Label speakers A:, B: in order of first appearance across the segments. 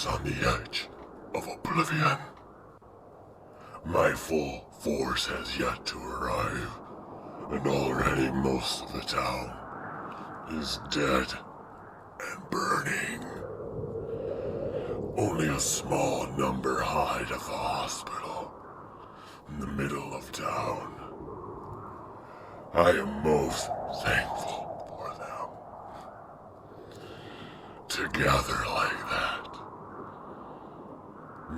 A: lives on the edge of oblivion. My full force has yet to arrive, and already most of the town is dead and burning. Only a small number hide at the hospital in the middle of town. I am most thankful for them. To gather like that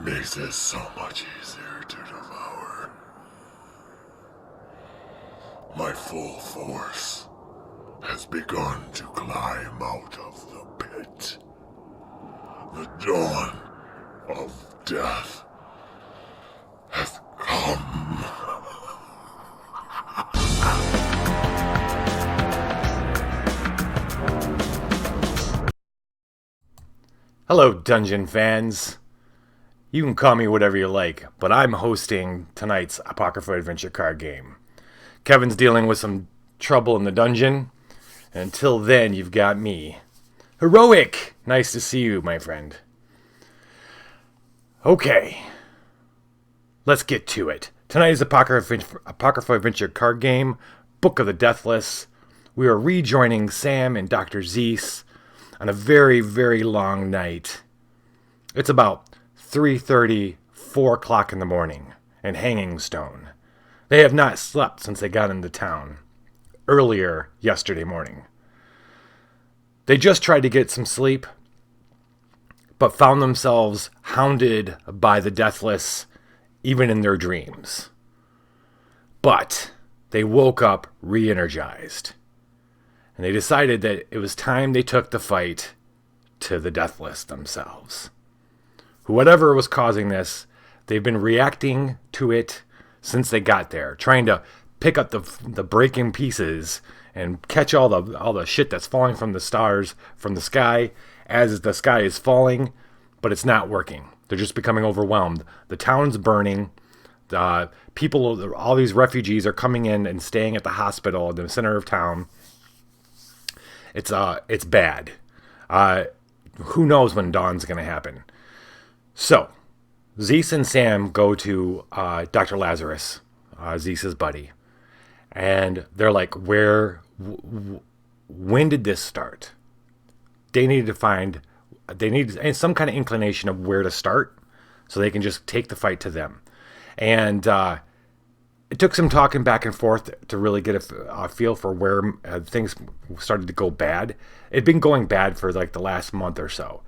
A: makes it so much easier to devour. My full force has begun to climb out of the pit. The dawn of death has come.
B: Hello, Dungeon fans. You can call me whatever you like, but I'm hosting tonight's Apocrypha Adventure Card Game. Kevin's dealing with some trouble in the dungeon, and until then, you've got me. Heroic! Nice to see you, my friend. Okay, let's get to it. Tonight is Apocrypha Adventure Card Game, Book of the Deathless. We are rejoining Sam and Dr. Zeez on a very, very long night. It's about 3:30, 4 o'clock in the morning, in Hanging Stone. They have not slept since they got into town, earlier yesterday morning. They just tried to get some sleep, but found themselves hounded by the Deathless, even in their dreams. But they woke up re-energized, and they decided that it was time they took the fight to the Deathless themselves. Whatever was causing this, they've been reacting to it since they got there, trying to pick up the breaking pieces and catch all the shit that's falling from the stars, from the sky, as the sky is falling, but it's not working. They're just becoming overwhelmed. The town's burning. The people, all these refugees are coming in and staying at the hospital in the center of town. It's bad. Who knows when dawn's going to happen? So, Zeez and Sam go to Dr. Lazarus, Zeez's buddy, and they're like, when did this start? They need some kind of inclination of where to start so they can just take the fight to them. And it took some talking back and forth to really get a feel for where things started to go bad. It'd been going bad for like the last month or so.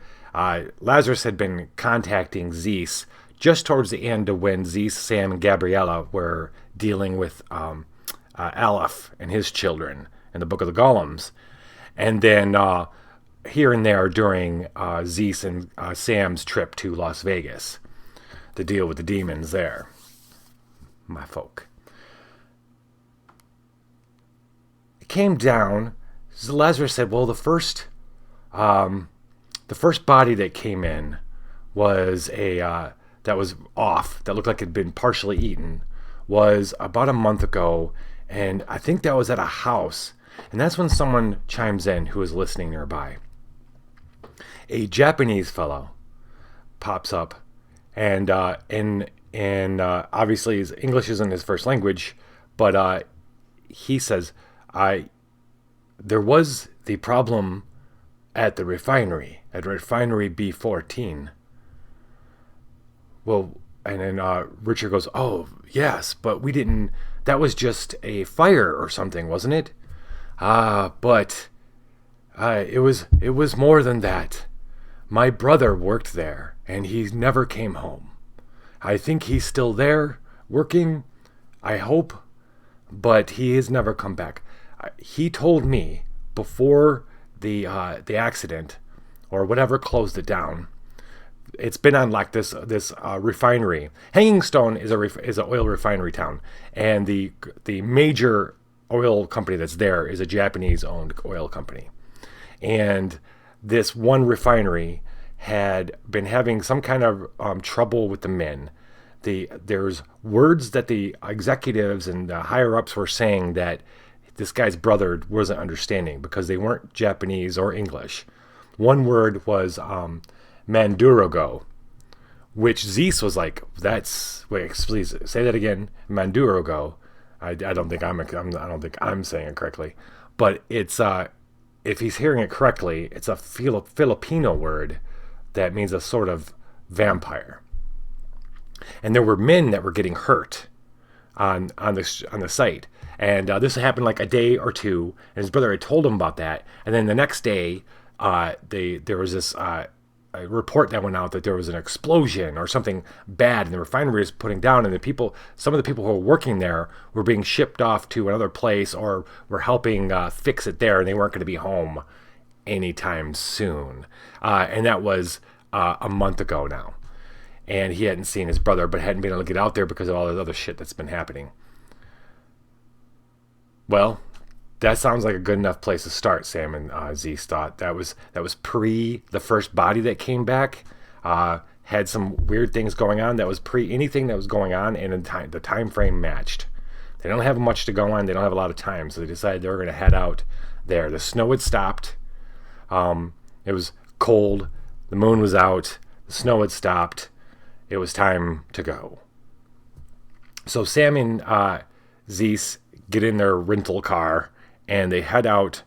B: Lazarus had been contacting Zeez just towards the end of when Zeez, Sam, and Gabriella were dealing with Aleph and his children in the Book of the Golems. And then here and there during Zeez and Sam's trip to Las Vegas to deal with the demons there. My folk. It came down. Lazarus said, well, the first body that came in was that was off, that looked like it had been partially eaten, was about a month ago, and I think that was at a house. And that's when someone chimes in who is listening nearby. A Japanese fellow pops up, and obviously his English isn't his first language, but he says, there was the problem at the refinery, at refinery B14. Well, and then Richard goes, oh, yes, but we didn't, that was just a fire or something, wasn't it? But it was more than that. My brother worked there, and he never came home. I think he's still there, working, I hope, but he has never come back. He told me before the accident, or whatever closed it down, it's been on like this refinery. Hanging Stone is an oil refinery town, and the major oil company that's there is a Japanese-owned oil company. And this one refinery had been having some kind of trouble with the men. There's words that the executives and the higher-ups were saying that this guy's brother wasn't understanding because they weren't Japanese or English. One word was Mandurogo, which Zeez was like, wait, please say that again. Mandurogo. I don't think I'm saying it correctly, but it's if he's hearing it correctly, it's a Filipino word that means a sort of vampire. And there were men that were getting hurt on the site, and this happened like a day or two. And his brother had told him about that, and then the next day, there was this a report that went out that there was an explosion or something bad, and the refinery was putting down, and some of the people who were working there were being shipped off to another place or were helping fix it there, and they weren't going to be home anytime soon. And that was a month ago now. And he hadn't seen his brother, but hadn't been able to get out there because of all the other shit that's been happening. Well, that sounds like a good enough place to start, Sam and Zeez thought. That was pre the first body that came back. Had some weird things going on. That was pre anything that was going on, and the time frame matched. They don't have much to go on. They don't have a lot of time, so they decided they were going to head out there. The snow had stopped. It was cold. The moon was out. The snow had stopped. It was time to go. So Sam and Zeez get in their rental car, and they head out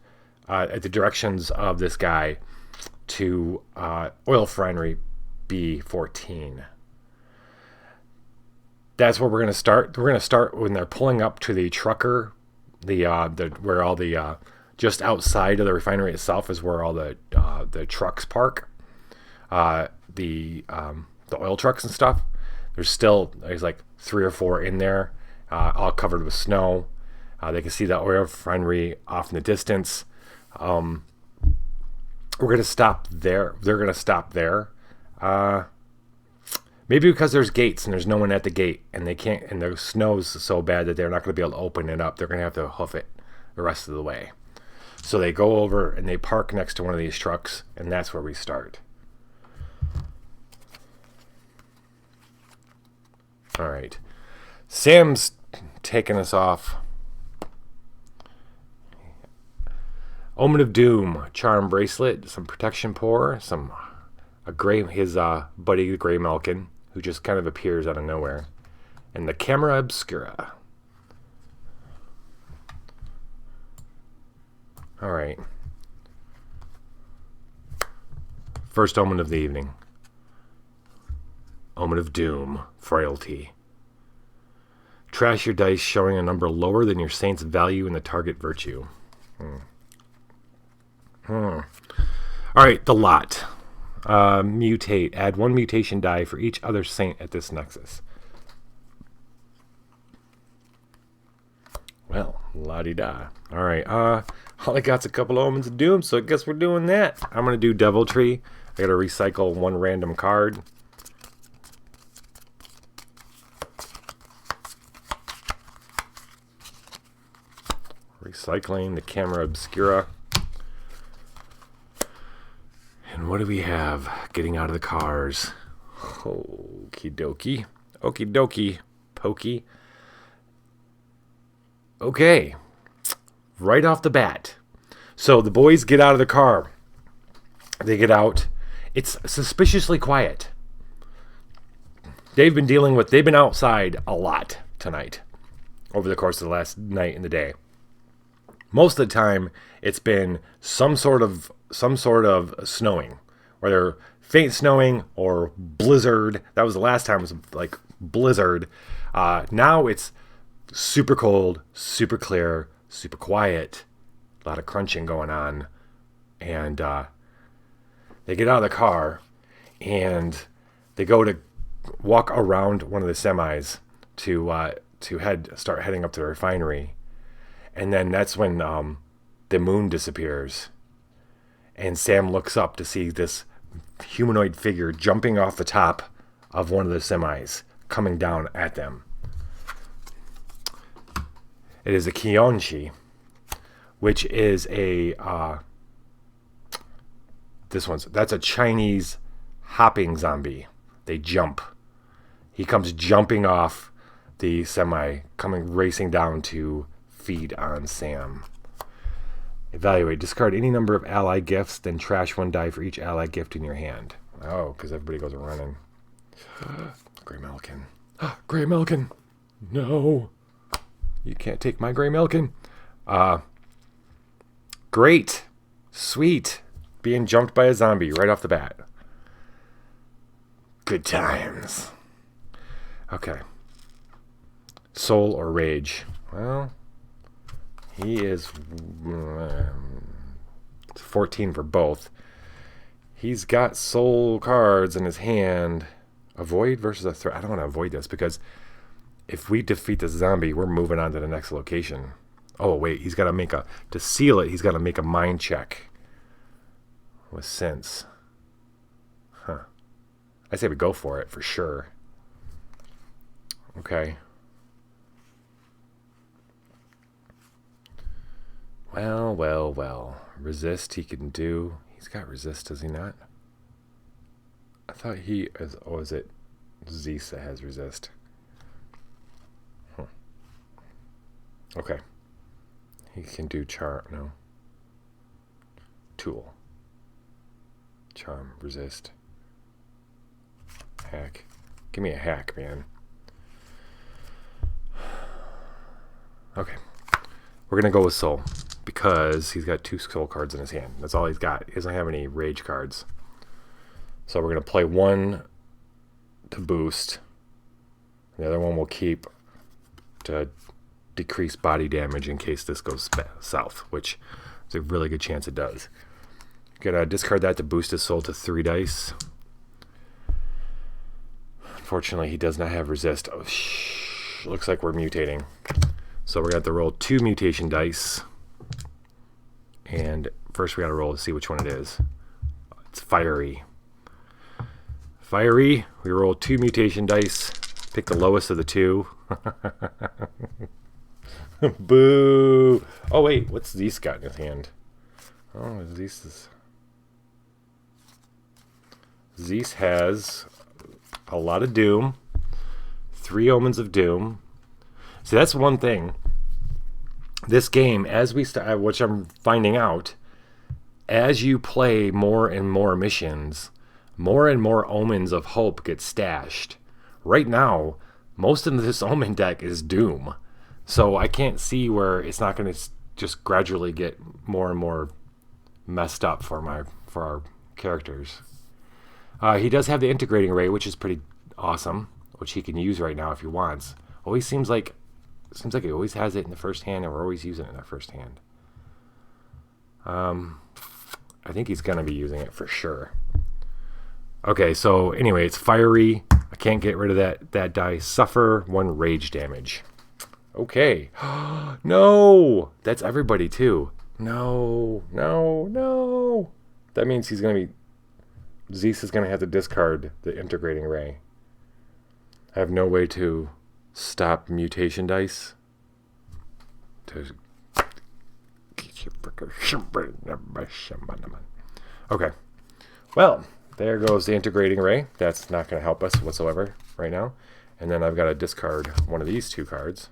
B: at the directions of this guy to oil refinery B14. That's where we're going to start. We're going to start when they're pulling up to the trucker, where all the just outside of the refinery itself is where all the trucks park. The oil trucks and stuff. There's like 3 or 4 in there, all covered with snow. They can see the oil refinery off in the distance. We're going to stop there. They're going to stop there. Maybe because there's gates and there's no one at the gate, and they can't. And the snow's so bad that they're not going to be able to open it up. They're going to have to hoof it the rest of the way. So they go over and they park next to one of these trucks, and that's where we start. All right. Sam's taking us off. Omen of Doom, charm bracelet, some protection pour, his buddy Gray Malkin, who just kind of appears out of nowhere, and the camera obscura. All right. First omen of the evening. Omen of Doom, frailty. Trash your dice showing a number lower than your saint's value in the target virtue. All right, the lot. Mutate. Add 1 mutation die for each other saint at this nexus. Well, la-di-da. All right. All I got's a couple omens of doom, so I guess we're doing that. I'm going to do Deviltry. I got to recycle 1 random card. Recycling the camera obscura. And what do we have? Getting out of the cars. Okie dokie. Okie dokie. Pokey. Okay. Right off the bat. So the boys get out of the car. They get out. It's suspiciously quiet. They've been outside a lot tonight. Over the course of the last night and the day. Most of the time, it's been some sort of snowing, whether faint snowing or blizzard. That was the last time. It was like blizzard. Now it's super cold, super clear, super quiet. A lot of crunching going on, and they get out of the car and they go to walk around one of the semis to start heading up to the refinery. And then that's when the moon disappears. And Sam looks up to see this humanoid figure jumping off the top of one of the semis, coming down at them. It is a Kionshi, which is that's a Chinese hopping zombie. They jump. He comes jumping off the semi, coming racing down to feed on Sam. Evaluate. Discard any number of ally gifts, then trash 1 die for each ally gift in your hand. Oh, because everybody goes running. Gray Melkin. Gray Melkin. No. You can't take my Gray Melkin. Great. Sweet. Being jumped by a zombie right off the bat. Good times. Okay. Soul or Rage? Well, he is 14 for both. He's got soul cards in his hand. Avoid versus a threat. I don't want to avoid this because if we defeat the zombie, we're moving on to the next location. Oh, wait. He's got to make to seal it, he's got to make a mind check with sense. Huh. I say we go for it for sure. Okay. Well. Resist he can do. He's got resist, does he not? I thought he is. Oh, is it Zeez that has resist? Okay. He can do charm. No. Tool. Charm. Resist. Hack. Give me a hack, man. Okay. We're going to go with soul because he's got 2 soul cards in his hand. That's all he's got. He doesn't have any rage cards. So we're going to play 1 to boost. The other one we'll keep to decrease body damage in case this goes south, which is a really good chance it does. Gonna discard that to boost his soul to 3 dice. Unfortunately, he does not have resist. Oh, looks like we're mutating. So we're going to have to roll 2 mutation dice. And first we got to roll to see which one it is. It's fiery. Fiery. We roll 2 mutation dice. Pick the lowest of the 2. Boo. Oh, wait. What's Zeez got in his hand? Oh, Zeez has a lot of doom. 3 omens of doom. See, that's one thing. This game, as we start, which I'm finding out, as you play more and more missions, more and more omens of hope get stashed. Right now, most of this omen deck is doom. So I can't see where it's not going to just gradually get more and more messed up for our characters. He does have the integrating ray, which is pretty awesome, which he can use right now if he wants. Always seems like he always has it in the first hand, and we're always using it in the first hand. I think he's going to be using it for sure. Okay, so anyway, it's fiery. I can't get rid of that die. Suffer 1 rage damage. Okay. No! That's everybody, too. No. That means he's going to be... Zeez is going to have to discard the integrating ray. I have no way to stop mutation dice. Okay. Well, there goes the integrating ray. That's not going to help us whatsoever right now. And then I've got to discard one of these 2 cards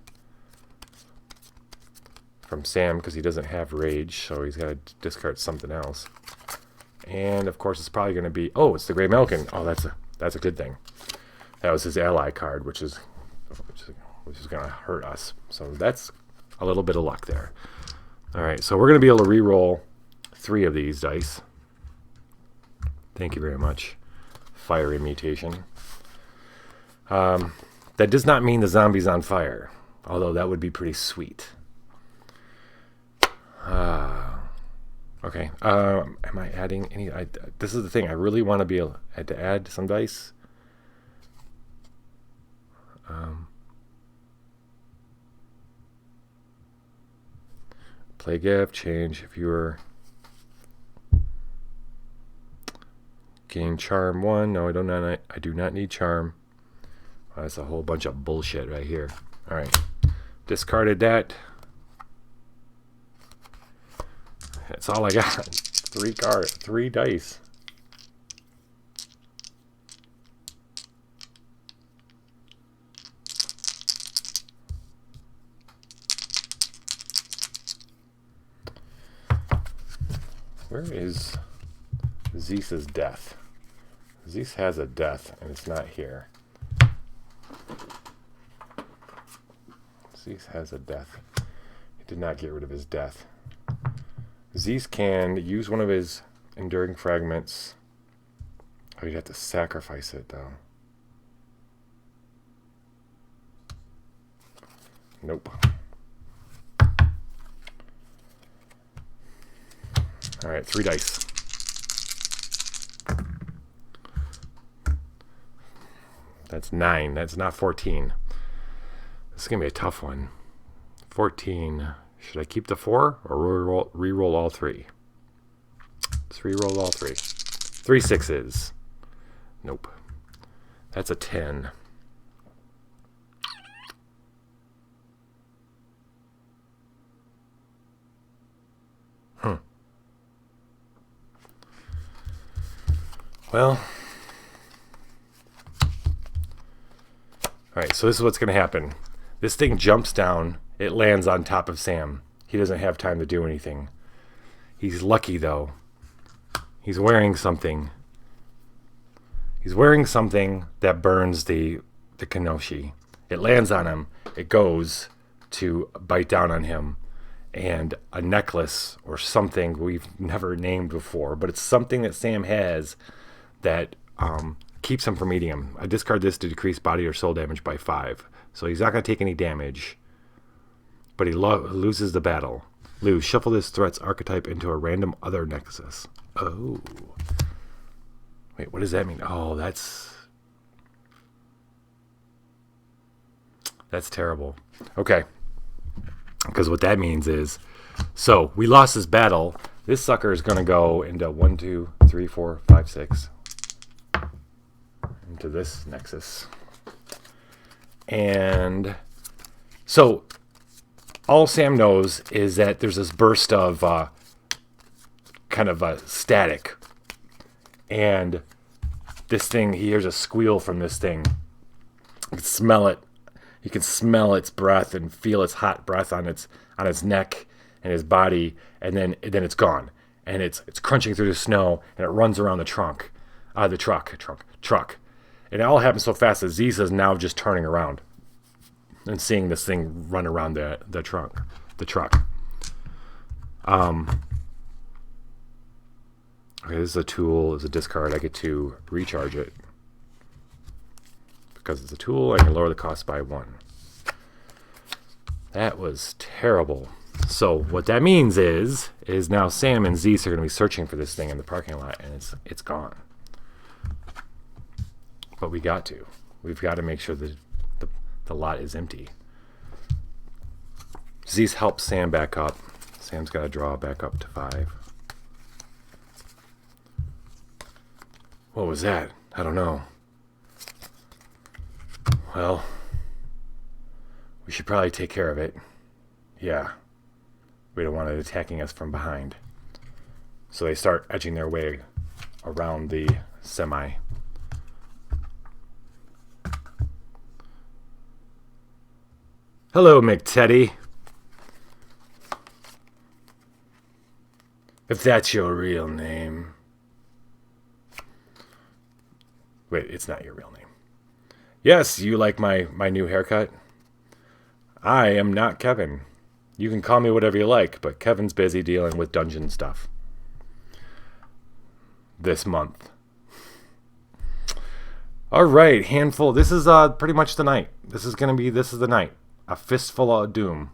B: from Sam because he doesn't have rage, so he's got to discard something else. And of course, it's probably going to be it's the Gray Melkin. Oh, that's a good thing. That was his ally card, which is going to hurt us. So that's a little bit of luck there. All right, so we're going to be able to re-roll 3 of these dice. Thank you very much. Fiery mutation. That does not mean the zombie's on fire, although that would be pretty sweet. Okay. Am I adding any? This is the thing. I really want to be able to add some dice. Play gift, change if you were gain charm 1. No, I do not need charm. That's a whole bunch of bullshit right here. All right, discarded that. That's all I got. 3 dice. Where is Zeez's death? Zeez has a death, and it's not here. Zeez has a death. He did not get rid of his death. Zeez can use one of his enduring fragments. Oh, you'd have to sacrifice it, though. Nope. Alright, 3 dice. That's 9. That's not 14. This is going to be a tough one. 14. Should I keep the 4 or re-roll all 3? Let's re-roll all 3. 3 6s. Nope. That's a 10. Well, alright, so this is what's going to happen. This thing jumps down. It lands on top of Sam. He doesn't have time to do anything. He's lucky, though. He's wearing something. He's wearing something that burns the Kenoshi. It lands on him. It goes to bite down on him. And a necklace or something we've never named before, but it's something that Sam has that keeps him from eating him. I discard this to decrease body or soul damage by 5. So he's not going to take any damage, but he loses the battle. Lose. Shuffle this threat's archetype into a random other nexus. Oh. Wait, what does that mean? Oh, that's terrible. Okay. Because what that means is, so we lost this battle. This sucker is going to go into 1, 2, 3, 4, 5, 6. Into this nexus. And so all Sam knows is that there's this burst of kind of a static. And this thing, he hears a squeal from this thing. You can smell it. You can smell its breath and feel its hot breath on its neck and his body, and then it's gone. And it's crunching through the snow, and it runs around the truck. And it all happens so fast that Zeez is now just turning around and seeing this thing run around the truck. Okay, this is a tool. It's a discard. I get to recharge it. Because it's a tool, I can lower the cost by 1. That was terrible. So what that means is now Sam and Zeez are going to be searching for this thing in the parking lot, and it's gone. But we've got to make sure that the lot is empty. Zeez helps Sam back up. Sam's got to draw back up to 5. What was that? I don't know. Well, we should probably take care of it. Yeah. We don't want it attacking us from behind. So they start edging their way around the semi. Hello, McTeddy. If that's your real name. Wait, it's not your real name. Yes, you like my new haircut? I am not Kevin. You can call me whatever you like, but Kevin's busy dealing with dungeon stuff. This month. Alright, handful. This is pretty much the night. This is the night. A fistful of doom.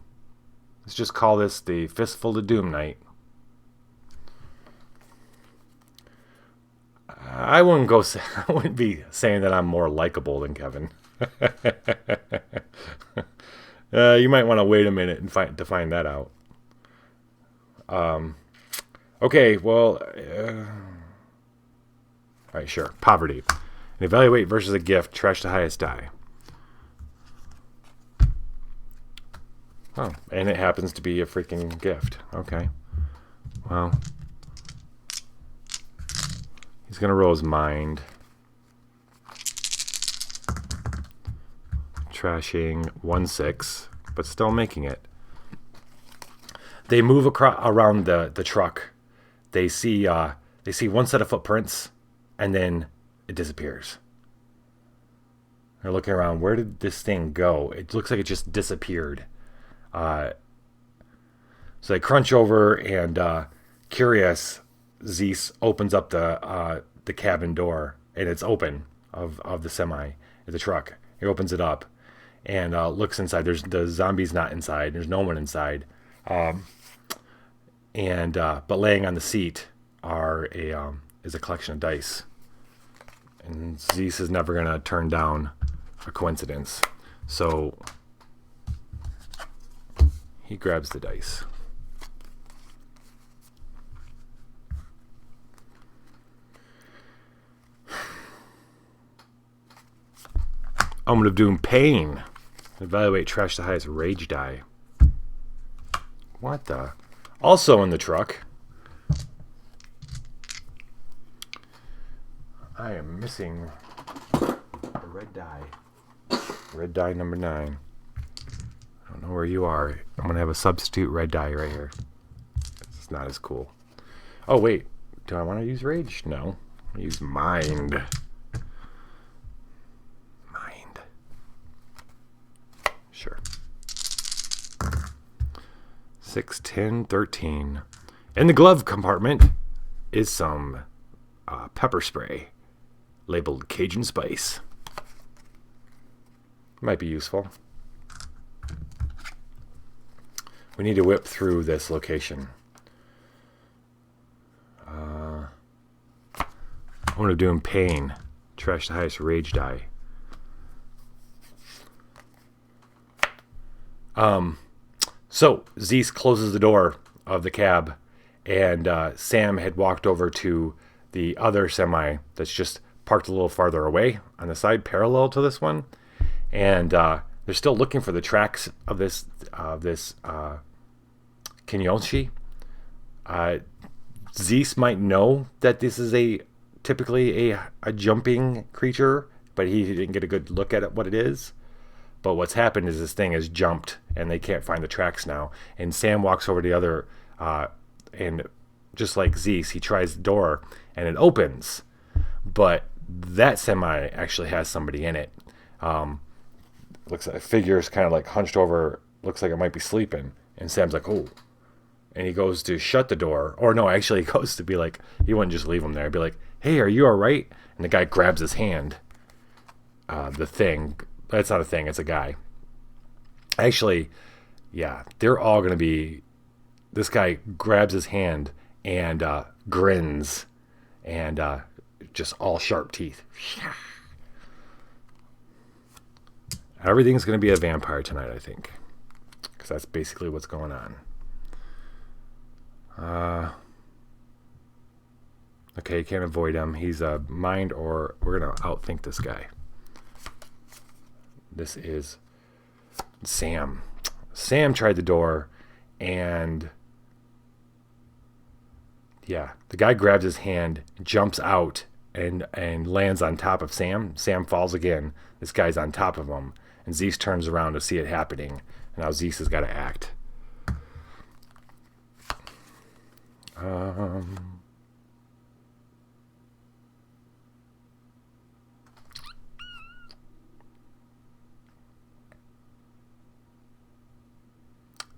B: Let's just call this the fistful of doom night. I wouldn't be saying that I'm more likable than Kevin. You might want to wait a minute and to find that out. Okay, well, all right, sure. Poverty. And evaluate versus a gift. Trash the highest die. Oh, and it happens to be a freaking gift. Okay. Well, he's going to roll his mind. Trashing 1-6, but still making it. They move around the truck. They see one set of footprints, and then it disappears. They're looking around. Where did this thing go? It looks like it just disappeared. So they crunch over, and curious, Zeez opens up the cabin door, and it's open of the truck. He opens it up and looks inside. The zombie's not inside. There's no one inside. But laying on the seat is a collection of dice. And Zeez is never gonna turn down a coincidence, so he grabs the dice. Element of Doom, pain. Evaluate trash the highest rage die. What the? Also in the truck, I am missing a red die. Red die number 9. I don't know where you are. I'm going to have a substitute red die right here. It's not as cool. Oh, wait. Do I want to use rage? No. I use mind. Mind. Sure. 6, 10, 13. In the glove compartment is some pepper spray labeled Cajun Spice. Might be useful. We need to whip through this location. I want to do pain. Trash the highest rage die. So Zeez closes the door of the cab, and Sam had walked over to the other semi that's just parked a little farther away on the side, parallel to this one. And they're still looking for the tracks of this Kinyoshi. Zeez might know that this is typically a jumping creature, but he didn't get a good look at what it is. But what's happened is this thing has jumped, and they can't find the tracks now. And Sam walks over to the other, and just like Zeez, he tries the door, and it opens. But that semi actually has somebody in it. Looks like a figure is kind of like hunched over, looks like it might be sleeping. And Sam's like, oh. And he goes to shut the door. Or no, actually he goes to be like, he wouldn't just leave him there. He'd be like, hey, are you all right? And the guy grabs his hand. The thing. That's not a thing, it's a guy. Actually, yeah, they're all going to be... This guy grabs his hand and grins. And just all sharp teeth. Everything's going to be a vampire tonight, I think. Because that's basically what's going on. Okay, you can't avoid him. He's a mind, or we're going to outthink this guy. This is Sam. Sam tried the door, and yeah, the guy grabs his hand, jumps out, and lands on top of Sam. Sam falls again. This guy's on top of him. And Zeez turns around to see it happening. And now Zeez has got to act. I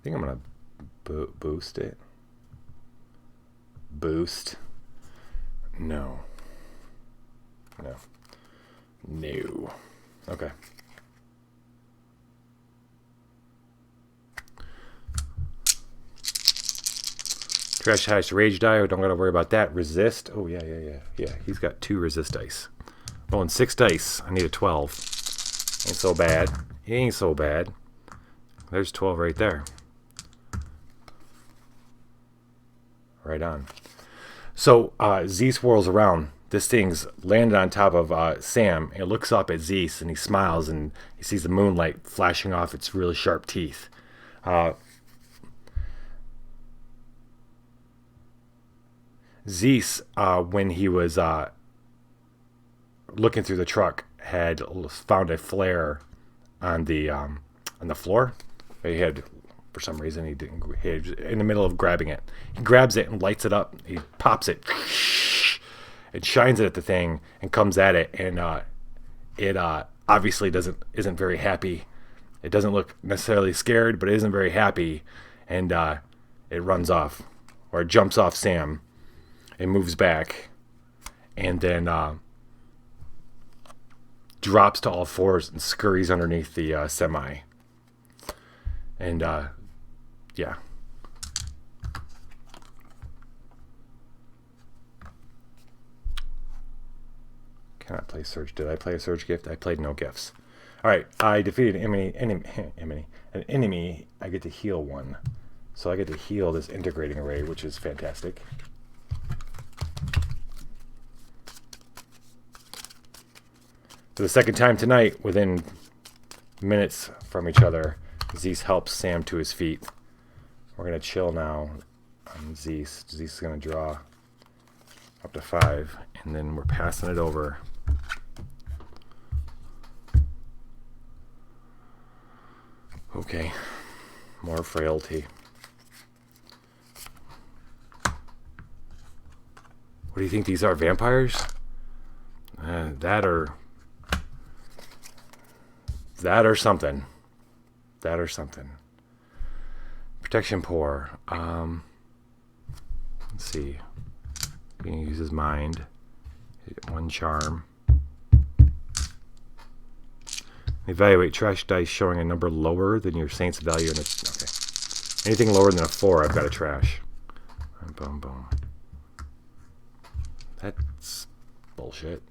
B: think I'm going to boost it. Boost. No. Okay. Trash highest rage die. Don't gotta worry about that. Resist. Oh yeah. He's got 2 resist dice. Oh, and 6 dice. I need a 12. Ain't so bad. He ain't so bad. There's 12 right there. Right on. So Zeez whirls around. This thing's landed on top of Sam, and it looks up at Zeez, and he smiles, and he sees the moonlight flashing off its really sharp teeth. Zeez, when he was looking through the truck, had found a flare on the floor. He had, for some reason, he was in the middle of grabbing it. He grabs it and lights it up. He pops it, It shines it at the thing and comes at it, and it obviously isn't very happy. It doesn't look necessarily scared, but it isn't very happy, and it runs off, or it jumps off Sam and moves back, and then drops to all fours and scurries underneath the semi. And yeah. Cannot play Surge. Did I play a Surge gift? I played no gifts. Alright, I defeated an enemy. I get to heal one. So I get to heal this integrating array, which is fantastic. For the second time tonight, within minutes from each other, Zeez helps Sam to his feet. We're going to chill now on Zeez. Zeez is going to draw up to 5, and then we're passing it over. Okay, more frailty. What do you think these are, vampires? That or something. That or something. Protection pour. Let's see. We can use his mind. One charm. Evaluate trash dice showing a number lower than your saint's value. And it's okay. Anything lower than a 4, I've got a trash. Boom, boom. That's bullshit.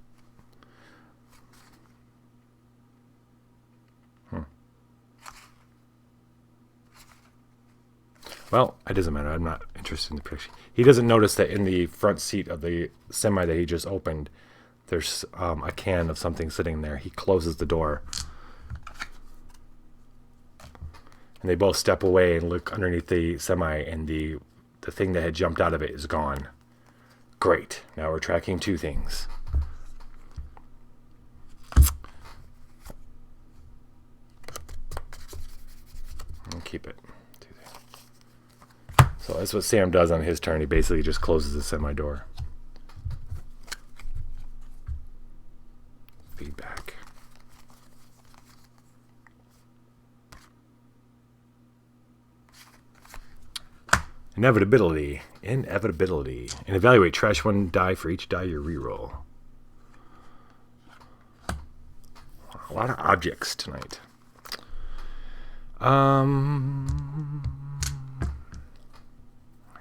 B: Well, it doesn't matter. I'm not interested in the picture. He doesn't notice that in the front seat of the semi that he just opened, there's a can of something sitting there. He closes the door. And they both step away and look underneath the semi, and the thing that had jumped out of it is gone. Great. Now we're tracking 2 things. I'll keep it. So that's what Sam does on his turn. He basically just closes the semi door. Feedback. Inevitability. And evaluate. Trash 1 die for each die you reroll. A lot of objects tonight.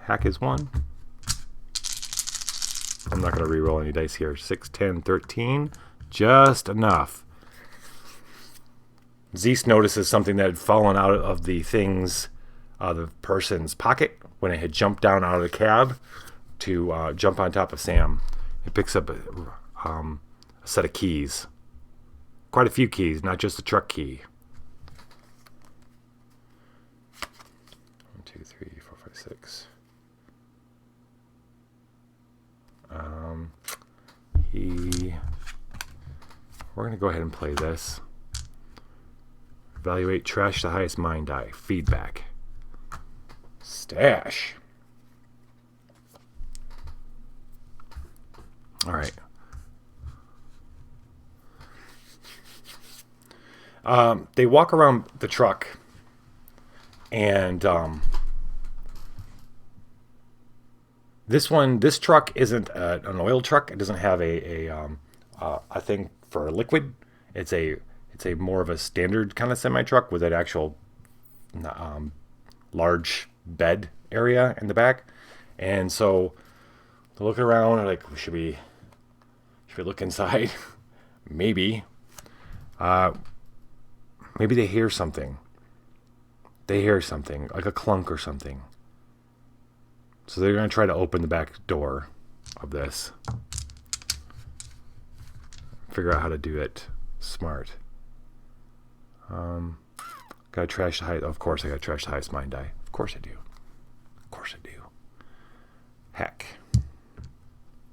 B: Hack is 1. I'm not going to reroll any dice here. 6, 10, 13. Just enough. Zeez notices something that had fallen out of the person's pocket when it had jumped down out of the cab to jump on top of Sam. It picks up a set of keys. Quite a few keys, not just the truck key. 1, 2, 3, 4, 5, 6. We're going to go ahead and play this. Evaluate trash the highest mind die. Feedback. Stash. All right. They walk around the truck, and this truck isn't an oil truck. It doesn't have a thing for liquid. It's a more of a standard kind of semi truck with an actual large bed area in the back. And so they're looking around and like, should we look inside? Maybe. Maybe they hear something. They hear something like a clunk or something. So they're going to try to open the back door of this. Figure out how to do it smart. Gotta trash the highest. Of course I gotta trash the highest mind die. Of course I do. Of course I do. Heck.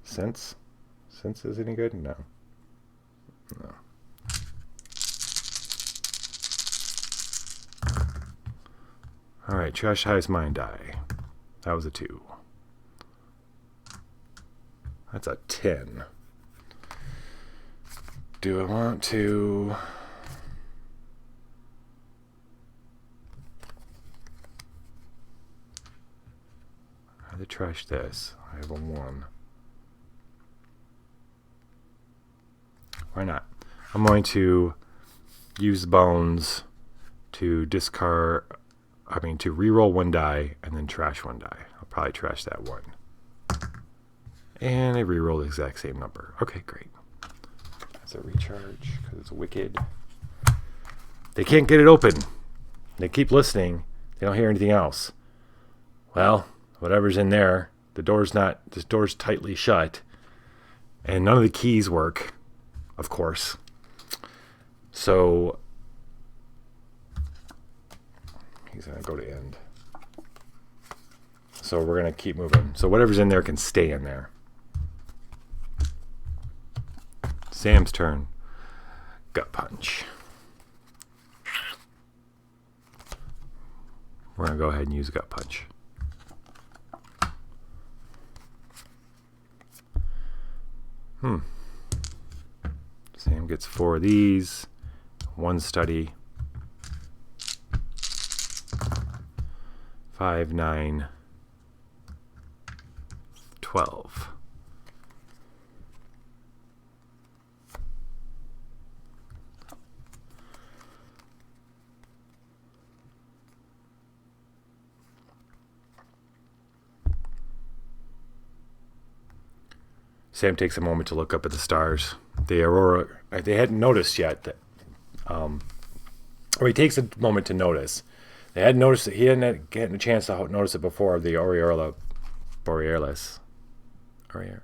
B: Sense? Sense is any good? No. No. Alright, trash the highest mind die. That was a 2. That's a 10. Do I want to... How to trash this? I have a 1. Why not? I'm going to use bones to discard... to reroll 1 die and then trash 1 die. I'll probably trash that 1. And I reroll the exact same number. Okay, great. That's a recharge because it's wicked. They can't get it open. They keep listening. They don't hear anything else. Well, whatever's in there, this door's tightly shut. And none of the keys work, of course. So he's going to go to end. So we're going to keep moving. So whatever's in there can stay in there. Sam's turn. Gut punch. We're going to go ahead and use gut punch. Sam gets 4 of these. 1 study. 5, 9, 12. Sam takes a moment to look up at the stars. The aurora, they hadn't noticed yet that, or he takes a moment to notice. They hadn't noticed it. He hadn't gotten a chance to notice it before. The Aurora Borealis. Yeah,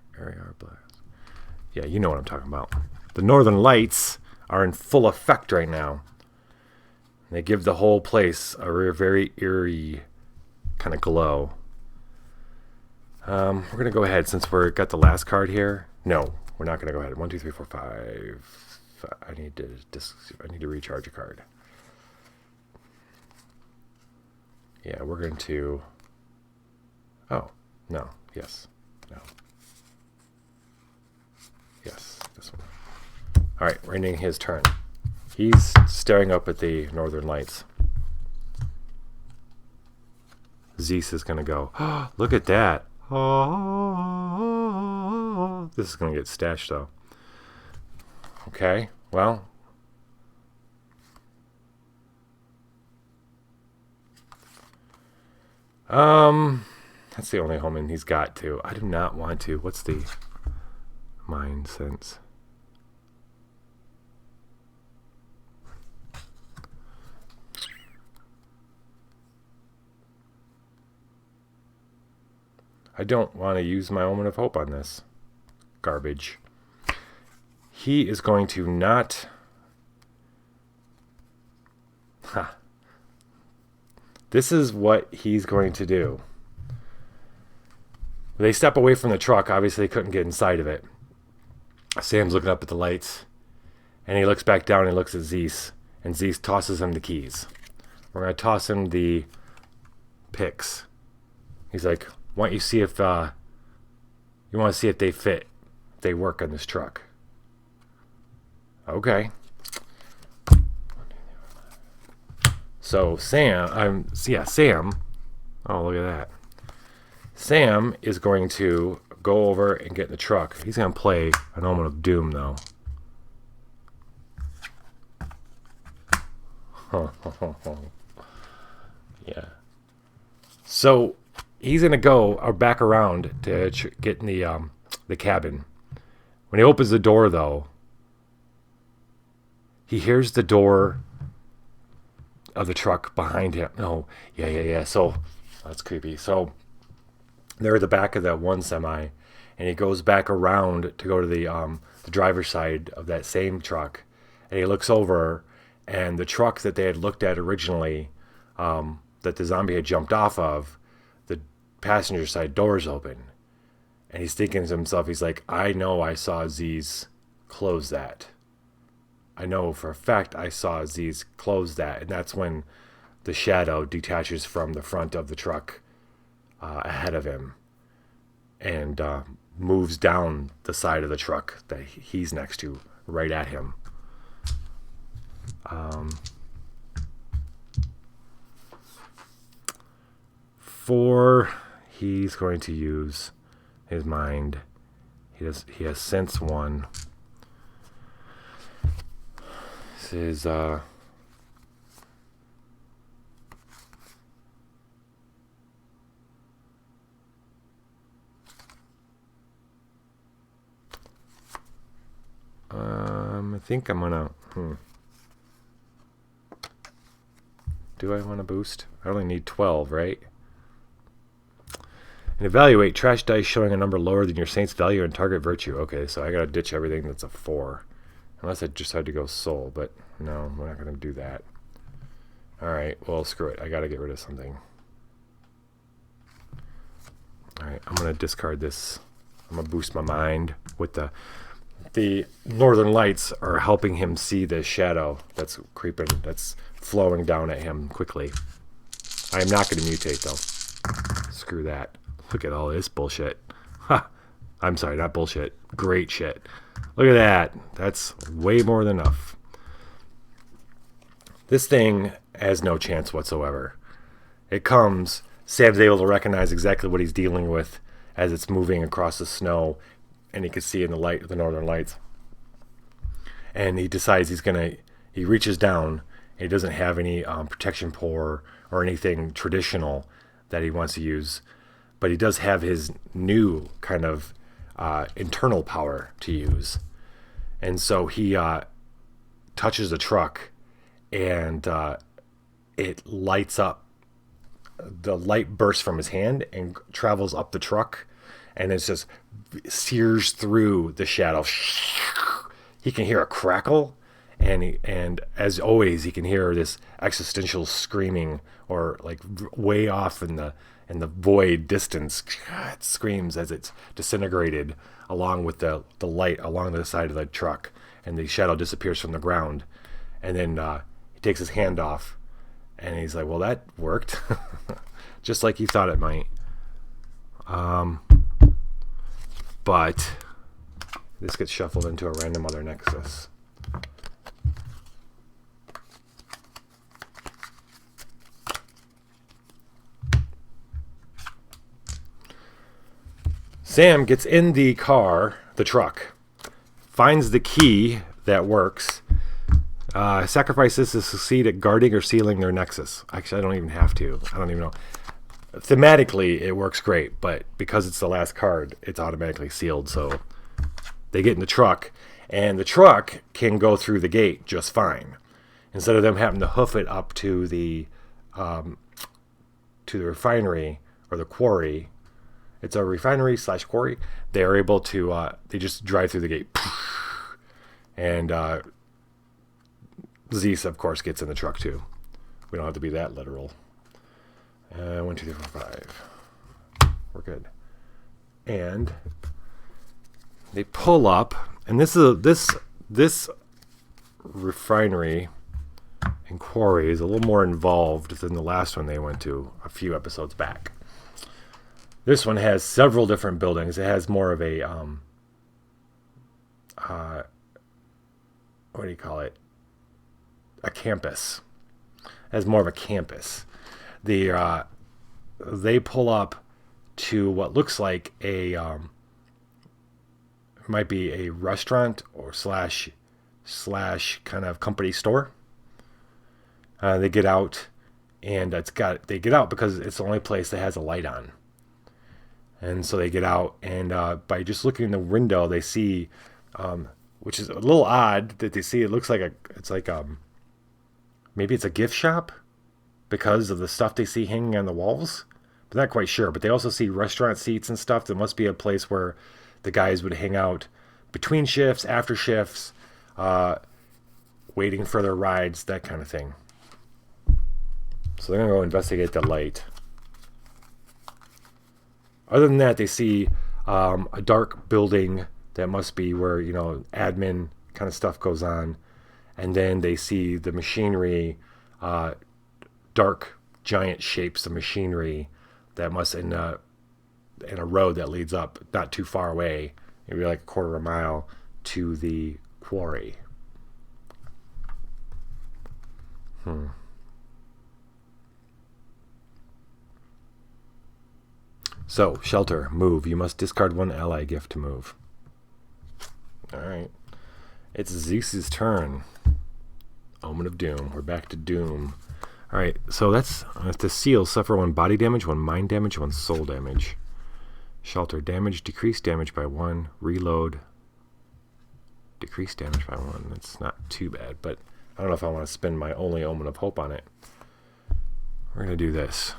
B: you know what I'm talking about. The northern lights are in full effect right now. They give the whole place a very eerie kind of glow. We're going to go ahead since we've got the last card here. No, we're not going to go ahead. 1, 2, 3, 4, 5. I need to recharge a card. Yeah, we're going to... Oh, no. Yes. No. Yes, this one. All right, we're ending his turn. He's staring up at the northern lights. Zeez is going to go, oh, look at that. Oh, this is going to get stashed, though. Okay, well. That's the only homing he's got to. I do not want to. What's the mind sense? I don't want to use my omen of hope on this garbage. He is going to not... This is what he's going to do. They step away from the truck. Obviously, they couldn't get inside of it. Sam's looking up at the lights. And he looks back down and looks at Zeez. And Zeez tosses him the keys. We're going to toss him the picks. He's like, why don't you see if... you want to see if they fit. If they work on this truck. Okay. So Sam... Sam... Oh, look at that. Sam is going to go over and get in the truck. He's going to play an Omen of Doom, though. Yeah. So he's going to go back around to get in the cabin. When he opens the door, though, he hears the door of the truck behind him. Oh, yeah. So that's creepy. So they're at the back of that one semi, and he goes back around to go to the driver's side of that same truck, and he looks over, and the truck that they had looked at originally, that the zombie had jumped off of, the passenger side door's open, and he's thinking to himself, he's like, I know I saw Zeez close that. I know for a fact I saw Zeez close that, and that's when the shadow detaches from the front of the truck ahead of him and moves down the side of the truck that he's next to, right at him. 4, he's going to use his mind. He has sense 1. This is I think I'm gonna do I want to boost? I only need 12, right? And evaluate trash dice showing a number lower than your saint's value and target virtue. Okay, so I gotta ditch everything that's a 4. Unless I just had to go soul, but no, we're not gonna do that. Alright, well, screw it. I gotta get rid of something. Alright, I'm gonna discard this. I'm gonna boost my mind with the northern lights are helping him see the shadow that's creeping, that's flowing down at him quickly. I am not going to mutate, though. Screw that. Look at all this bullshit. Ha! I'm sorry, not bullshit. Great shit. Look at that. That's way more than enough. This thing has no chance whatsoever. It comes. Sam's able to recognize exactly what he's dealing with as it's moving across the snow. And he can see in the northern lights. And he decides he reaches down, and he doesn't have any protection pour or anything traditional that he wants to use. But he does have his new kind of internal power to use. And so he touches the truck, and it lights up. The light bursts from his hand and travels up the truck. And it's just sears through the shadow. He can hear a crackle, and as always, he can hear this existential screaming, or like way off in the void distance. It screams as it's disintegrated along with the light along the side of the truck, and the shadow disappears from the ground. And then he takes his hand off, and he's like, "Well, that worked, just like you thought it might." But this gets shuffled into a random other nexus. Sam gets in the car, the truck, finds the key that works, sacrifices to succeed at guarding or sealing their nexus. Actually, I don't even have to. I don't even know. Thematically, it works great, but because it's the last card, it's automatically sealed. So they get in the truck, and the truck can go through the gate just fine. Instead of them having to hoof it up to the refinery or the quarry, it's a refinery / quarry. They're able to they just drive through the gate, and Zeez, of course, gets in the truck too. We don't have to be that literal. 1, 2, 3, 4, 5. We're good. And they pull up, and this refinery and quarry is a little more involved than the last one they went to a few episodes back. This one has several different buildings. It has more of a what do you call it? A campus. It has more of a campus. They pull up to what looks like a might be a restaurant or slash kind of company store. They get out, and they get out because it's the only place that has a light on. And so they get out, and by just looking in the window, they see, which is a little odd that they see. It looks like maybe it's a gift shop, because of the stuff they see hanging on the walls. But not quite sure. But they also see restaurant seats and stuff. There must be a place where the guys would hang out between shifts, after shifts, waiting for their rides, that kind of thing. So they're going to go investigate the light. Other than that, they see a dark building that must be where, admin kind of stuff goes on. And then they see the machinery, dark, giant shapes of machinery that must, and and a road that leads up not too far away, maybe like a quarter of a mile, to the quarry. So, shelter, move. You must discard one ally gift to move. Alright. It's Zeez's turn. Omen of Doom. We're back to Doom. Alright, so that's the seal. Suffer 1 body damage, 1 mind damage, 1 soul damage. Shelter, damage, decrease damage by 1. Reload, decrease damage by 1. That's not too bad, but I don't know if I want to spend my only Omen of Hope on it. We're going to do this.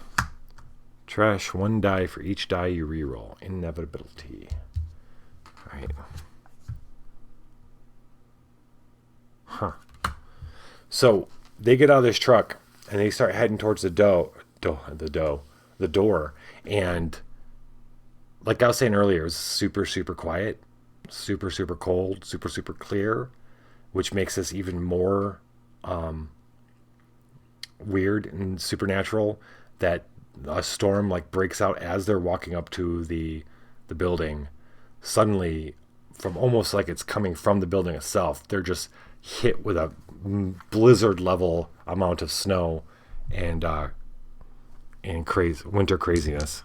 B: Trash 1 die for each die you reroll. Inevitability. Alright. Huh. So, they get out of this truck, and they start heading towards the door. And, like I was saying earlier, it was super, super quiet. Super, super cold. Super, super clear. Which makes this even more weird and supernatural, that a storm like breaks out as they're walking up to the building. Suddenly, from almost like it's coming from the building itself, they're just hit with a blizzard level amount of snow and winter craziness.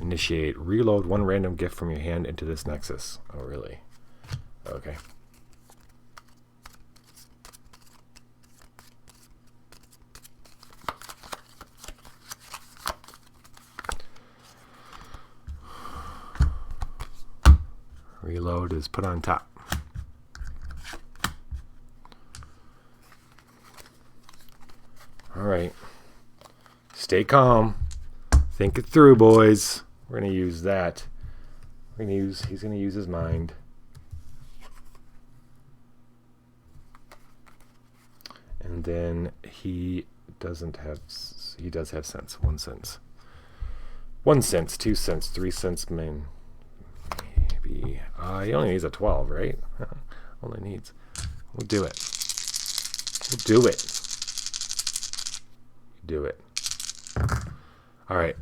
B: Initiate. Reload 1 random gift from your hand into this nexus. Oh, really? Okay. Reload is put on top. Alright. Stay calm. Think it through, boys. We're going to use that. He's going to use his mind. And then he does have sense. 1 sense. 1 sense, 2 sense, 3 sense, maybe. He only needs a 12, right? Only needs. We'll do it. We'll do it. Do it. All right.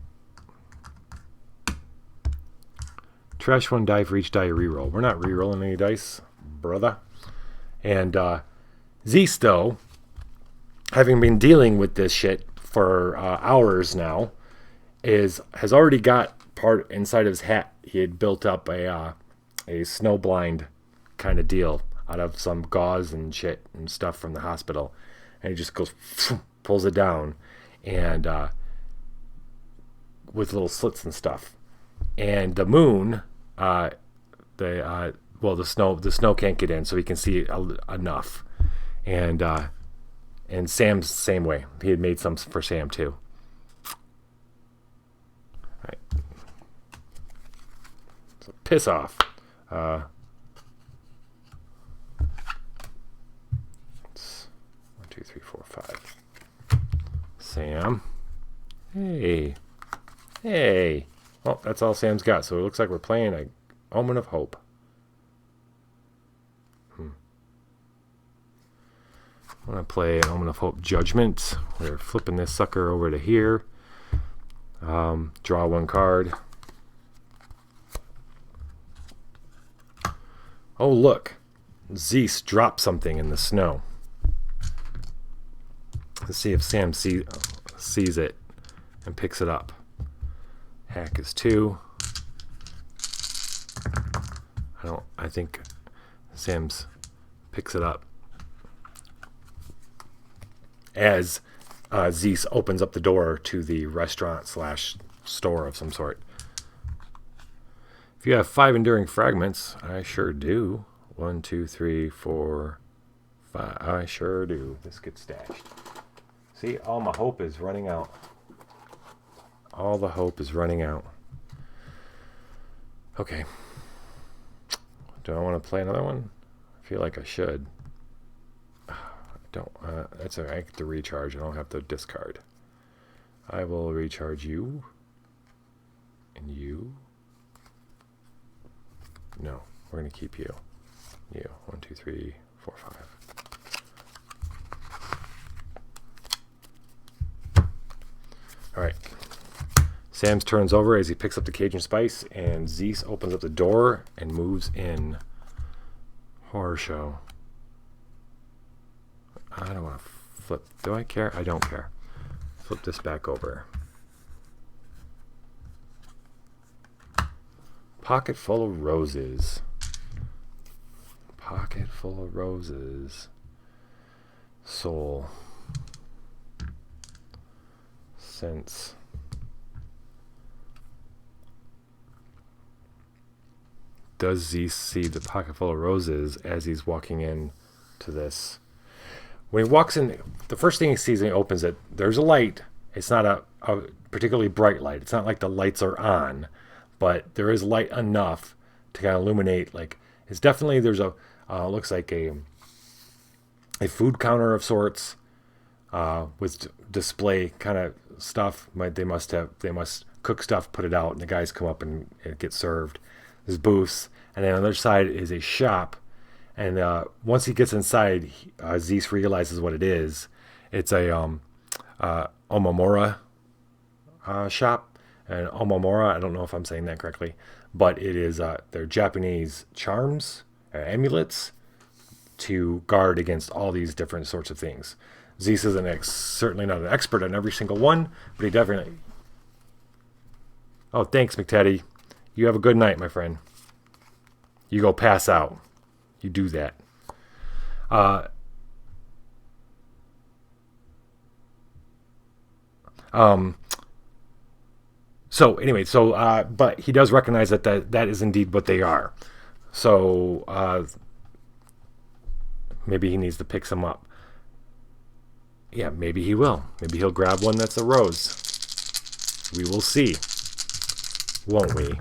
B: Trash 1 die for each die you reroll. We're not rerolling any dice, brother. And Zeez, though, having been dealing with this shit for hours now, has already got part inside of his hat. He had built up a snowblind kind of deal out of some gauze and shit and stuff from the hospital, and he just goes, pulls it down, and with little slits and stuff. And the moon, the snow can't get in, so he can see enough. And Sam's the same way. He had made some for Sam too. All right. So piss off. 1, 2, 3, 4, 5. Sam. Hey. Well, that's all Sam's got, so it looks like we're playing a Omen of Hope. I'm going to play an Omen of Hope Judgment. We're flipping this sucker over to here. Draw 1 card. Oh, look. Zeez dropped something in the snow. Let's see if Sam sees it and picks it up. Hack is 2. I think Sam's picks it up as Zeez opens up the door to the restaurant / store of some sort. If you have 5 enduring fragments, I sure do. 1, 2, 3, 4, 5. I sure do. This gets stashed. See, all my hope is running out. All the hope is running out. Okay. Do I want to play another one? I feel like I should. I don't. That's all right. I get to recharge. I don't have to discard. I will recharge you. And you. No, we're going to keep you. You. 1, 2, 3, 4, 5. All right. Sam turns over as he picks up the Cajun spice, and Zeez opens up the door and moves in. Horror show. I don't want to flip. Do I care? I don't care. Flip this back over. Pocket full of roses. Pocket full of roses. Soul. Sense. Does Zeez see the pocket full of roses as he's walking in to this? When he walks in, the first thing he sees when he opens it, there's a light. It's not a particularly bright light. It's not like the lights are on, but there is light enough to kind of illuminate. Like, it's definitely, there's a, looks like a food counter of sorts with display kind of stuff. They must cook stuff, put it out, and the guys come up and it gets served. There's booths, and then on the other side is a shop. And once he gets inside, Zeez realizes what it is. It's a Omamora shop. And Omamora, I don't know if I'm saying that correctly, but it is they're Japanese charms, amulets, to guard against all these different sorts of things. Zeez is certainly not an expert on every single one, but he definitely... Oh, thanks, McTeddy. You have a good night, my friend. You go pass out. You do that. But he does recognize that is indeed what they are. So maybe he needs to pick some up. Yeah, maybe he will. Maybe he'll grab one that's a rose. We will see, won't we?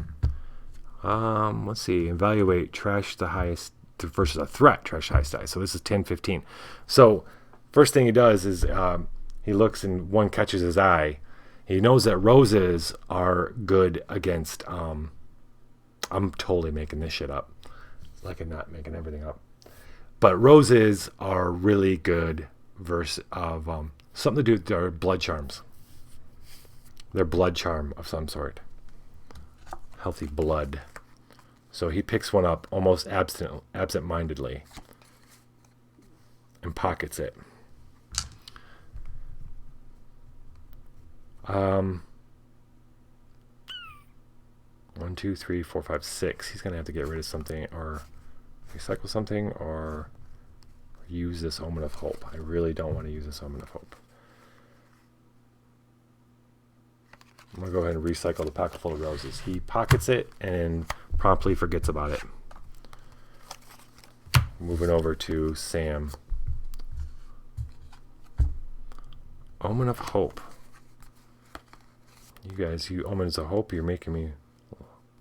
B: Let's see. Evaluate trash the highest versus a threat. Trash the highest die. So this is 10-15. So first thing he does is he looks and one catches his eye. He knows that roses are good against. I'm totally making this shit up. Like I'm not making everything up. But roses are really good versus of something to do with their blood charms. Their blood charm of some sort. Healthy blood. So he picks one up almost absent-mindedly and pockets it. 1, 2, 3, 4, 5, 6. He's gonna have to get rid of something or recycle something or use this Omen of Hope. I really don't want to use this Omen of Hope. I'm going to go ahead and recycle the pocket full of roses. He pockets it and promptly forgets about it. Moving over to Sam. Omen of Hope. You guys, you Omens of Hope, you're making me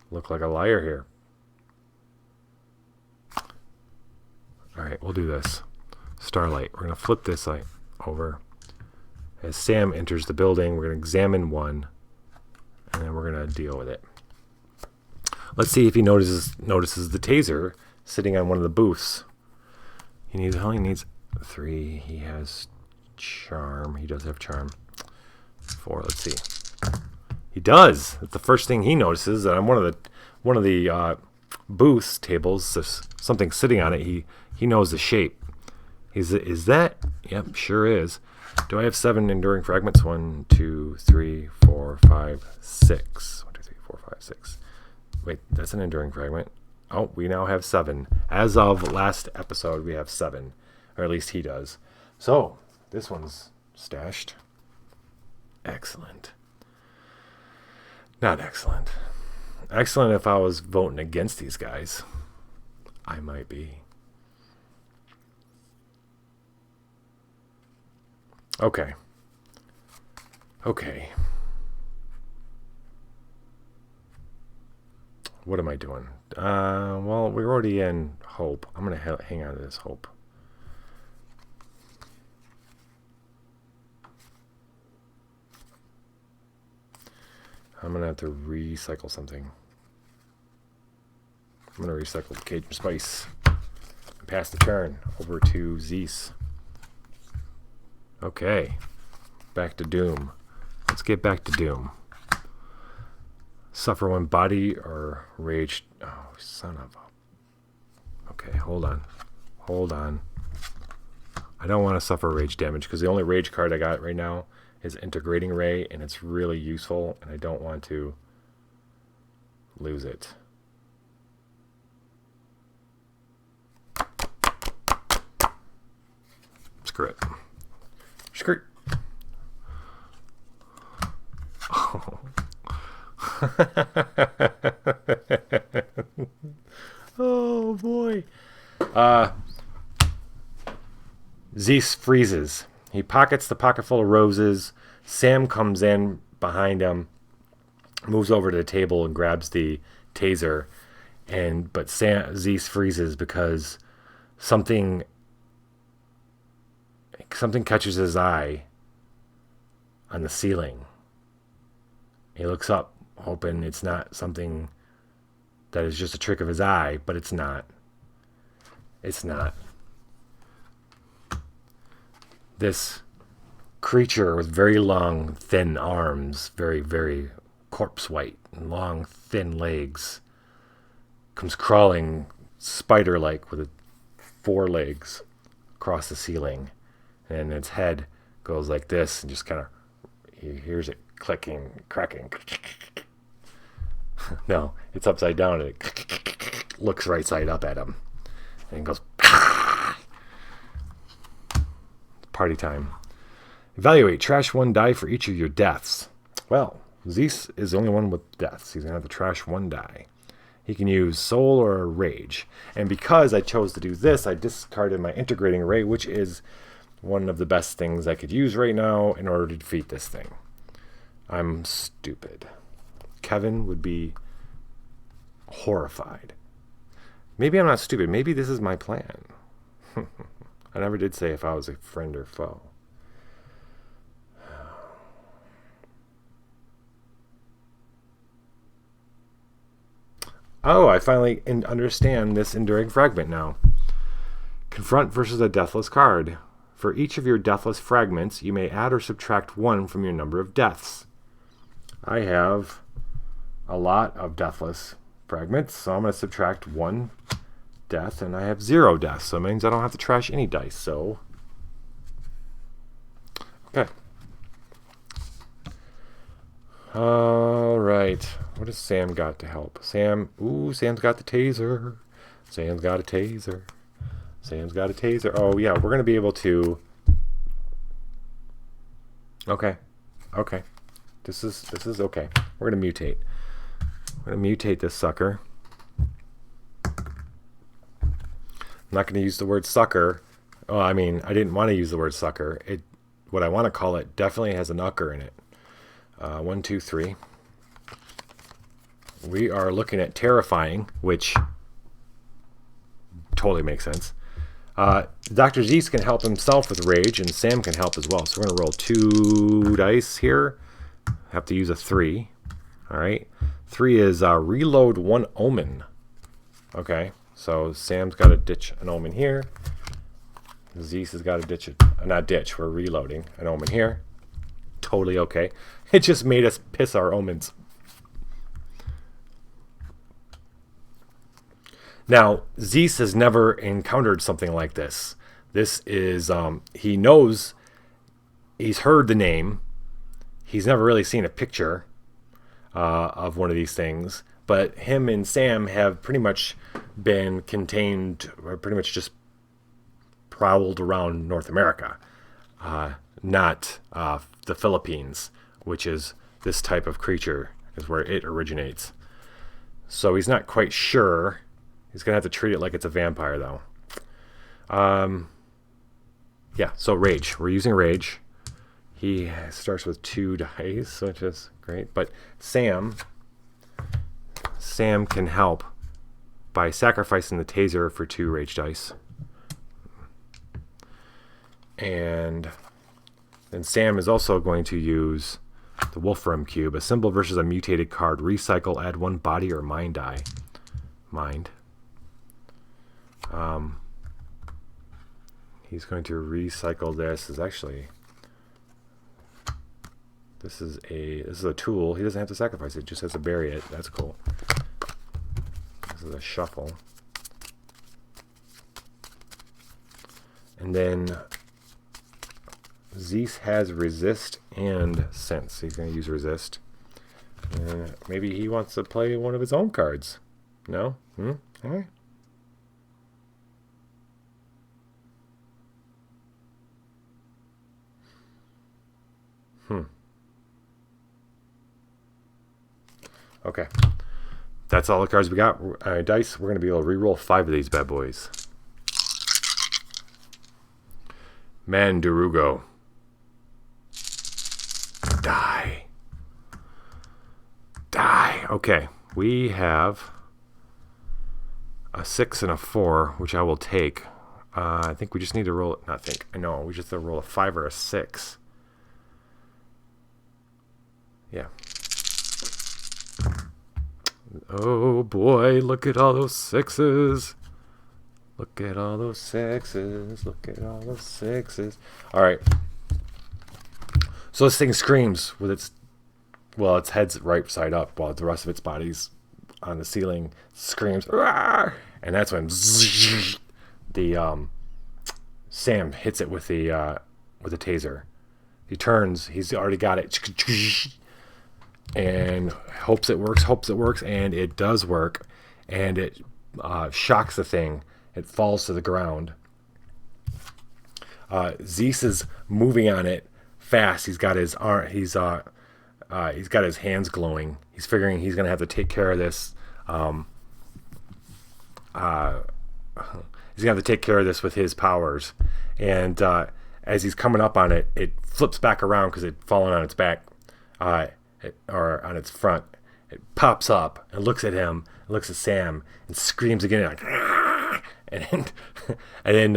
B: look like a liar here. Alright, we'll do this. Starlight. We're going to flip this light over. As Sam enters the building, we're going to examine one. And then we're going to deal with it. Let's see if he notices the taser sitting on one of the booths. He needs 3. He has charm. He does have charm. 4. Let's see. He does. That's the first thing he notices. That on one of the booths tables, there's something sitting on it. He knows the shape. Is that? Yep, sure is. Do I have 7 enduring fragments? 1, 2, 3, 4, 5, 6. 1, 2, 3, 4, 5, 6. Wait, that's an enduring fragment. Oh, we now have 7. As of last episode, we have 7. Or at least he does. So, this one's stashed. Excellent. Not excellent. Excellent if I was voting against these guys. I might be. Okay. What am I doing? Well, we're already in Hope. I'm going to hang on to this Hope. I'm going to have to recycle something. I'm going to recycle the Cajun Spice. And pass the turn over to Zeez. Okay. Back to Doom. Let's get back to Doom. Suffer one body or rage. Oh, son of a. Okay, hold on. Hold on. I don't want to suffer rage damage because the only rage card I got right now is Integrating Ray, and it's really useful, and I don't want to lose it. Screw it. Screw it. Oh. Oh boy. Zeez freezes. He pockets the pocket full of roses. Sam comes in behind him, moves over to the table and grabs the taser, but Zeez freezes because something catches his eye on the ceiling. He looks up, hoping it's not something that is just a trick of his eye, but it's not. It's not. This creature with very long, thin arms, very, very corpse white, and long, thin legs, comes crawling spider-like with 4 legs across the ceiling, and its head goes like this, and just kind of, he hears it clicking, cracking. No, it's upside down, and it looks right side up at him, and it goes. Party time. Evaluate. Trash 1 die for each of your deaths. Well, Zeez is the only one with deaths. He's going to have to trash 1 die. He can use Soul or Rage. And because I chose to do this, I discarded my Integrating Ray, which is one of the best things I could use right now in order to defeat this thing. I'm stupid. Kevin would be horrified. Maybe I'm not stupid. Maybe this is my plan. I never did say if I was a friend or foe. Oh, I finally understand this enduring fragment now. Confront versus a deathless card. For each of your deathless fragments, you may add or subtract 1 from your number of deaths. I have a lot of deathless fragments, so I'm going to subtract 1 death, and I have 0 deaths, so it means I don't have to trash any dice. So okay, all right, what has Sam got to help? Sam's got the taser. Sam's got a taser. Oh yeah, we're gonna be able to. Okay, this is okay. We're gonna mutate. This sucker. I'm not going to use the word sucker. Oh, I mean, I didn't want to use the word sucker. What I want to call it definitely has an ucker in it. 1, 2, 3. We are looking at terrifying, which totally makes sense. Dr. Zeez can help himself with rage, and Sam can help as well. So we're going to roll 2 dice here. Have to use a 3. All right. 3 is reload 1 omen. Okay. So Sam's got to ditch an omen here. Zeez has got to ditch it. Not ditch, we're reloading an omen here. Totally okay. It just made us piss our omens. Now, Zeez has never encountered something like this. This is, he knows, he's heard the name. He's never really seen a picture of one of these things. But him and Sam have pretty much been contained, or pretty much just prowled around North America, not the Philippines, which is this type of creature, is where it originates. So he's not quite sure. He's going to have to treat it like it's a vampire, though. Yeah, so Rage. We're using Rage. He starts with 2 dice, which is great. But Sam can help by sacrificing the taser for 2 rage dice. And then Sam is also going to use the Wolfram Cube, a symbol versus a mutated card. Recycle, add 1 body or mind die. Mind. He's going to recycle this. Is actually This is a tool. He doesn't have to sacrifice it. Just has to bury it. That's cool. This is a shuffle. And then Zeez has resist and sense. He's going to use resist. Maybe he wants to play one of his own cards. No? All right. Okay. That's all the cards we got. Dice, we're going to be able to reroll 5 of these bad boys. Mandurugo. Die. Okay. We have a 6 and a 4, which I will take. I think we just need to roll it. Not think. I know. We just have to roll a 5 or a 6. Yeah. Oh boy, look at all those 6s. Look at all those 6s. Look at all those 6s. Alright. So this thing screams with its head's right side up while the rest of its body's on the ceiling. Screams. Rawr! And that's when the Sam hits it with the taser. He turns. He's already got it. And hopes it works, and it does work, and it shocks the thing. It falls to the ground. Zeez is moving on it fast. He's got his he's got his hands glowing. He's figuring he's gonna have to take care of this. He's gonna have to take care of this with his powers. And as he's coming up on it, it flips back around because it's fallen on its back. Or on its front. It pops up and looks at him, looks at Sam, and screams again, like, and then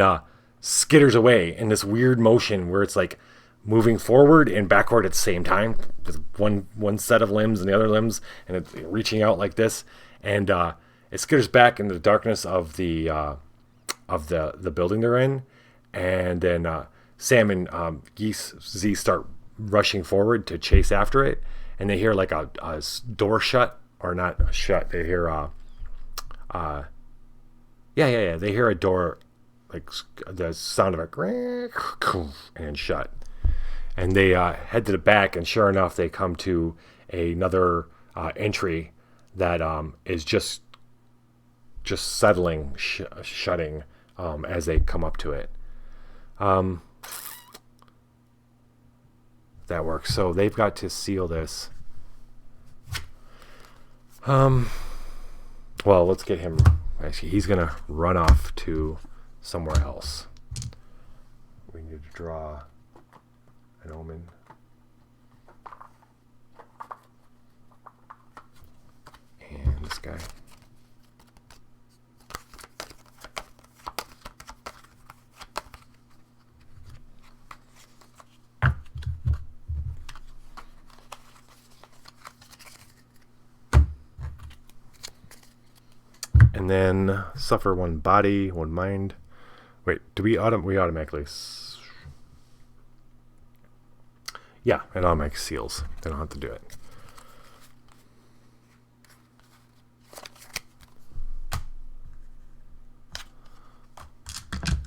B: skitters away in this weird motion where it's like moving forward and backward at the same time, with one set of limbs and the other limbs, and it's reaching out like this, and it skitters back into the darkness of the building they're in, and then Sam and Zeez start rushing forward to chase after it. And they hear like a door shut, or not shut. They hear They hear a door, like the sound of it, and shut. And they head to the back, and sure enough, they come to another entry that is just settling, shutting as they come up to it. That works. So they've got to seal this. Well, let's get him. Actually, he's gonna run off to somewhere else. We need to draw an omen. And this guy. And then suffer 1 body, 1 mind. Wait, do we automatically? Yeah, it automatically seals. They don't have to do it.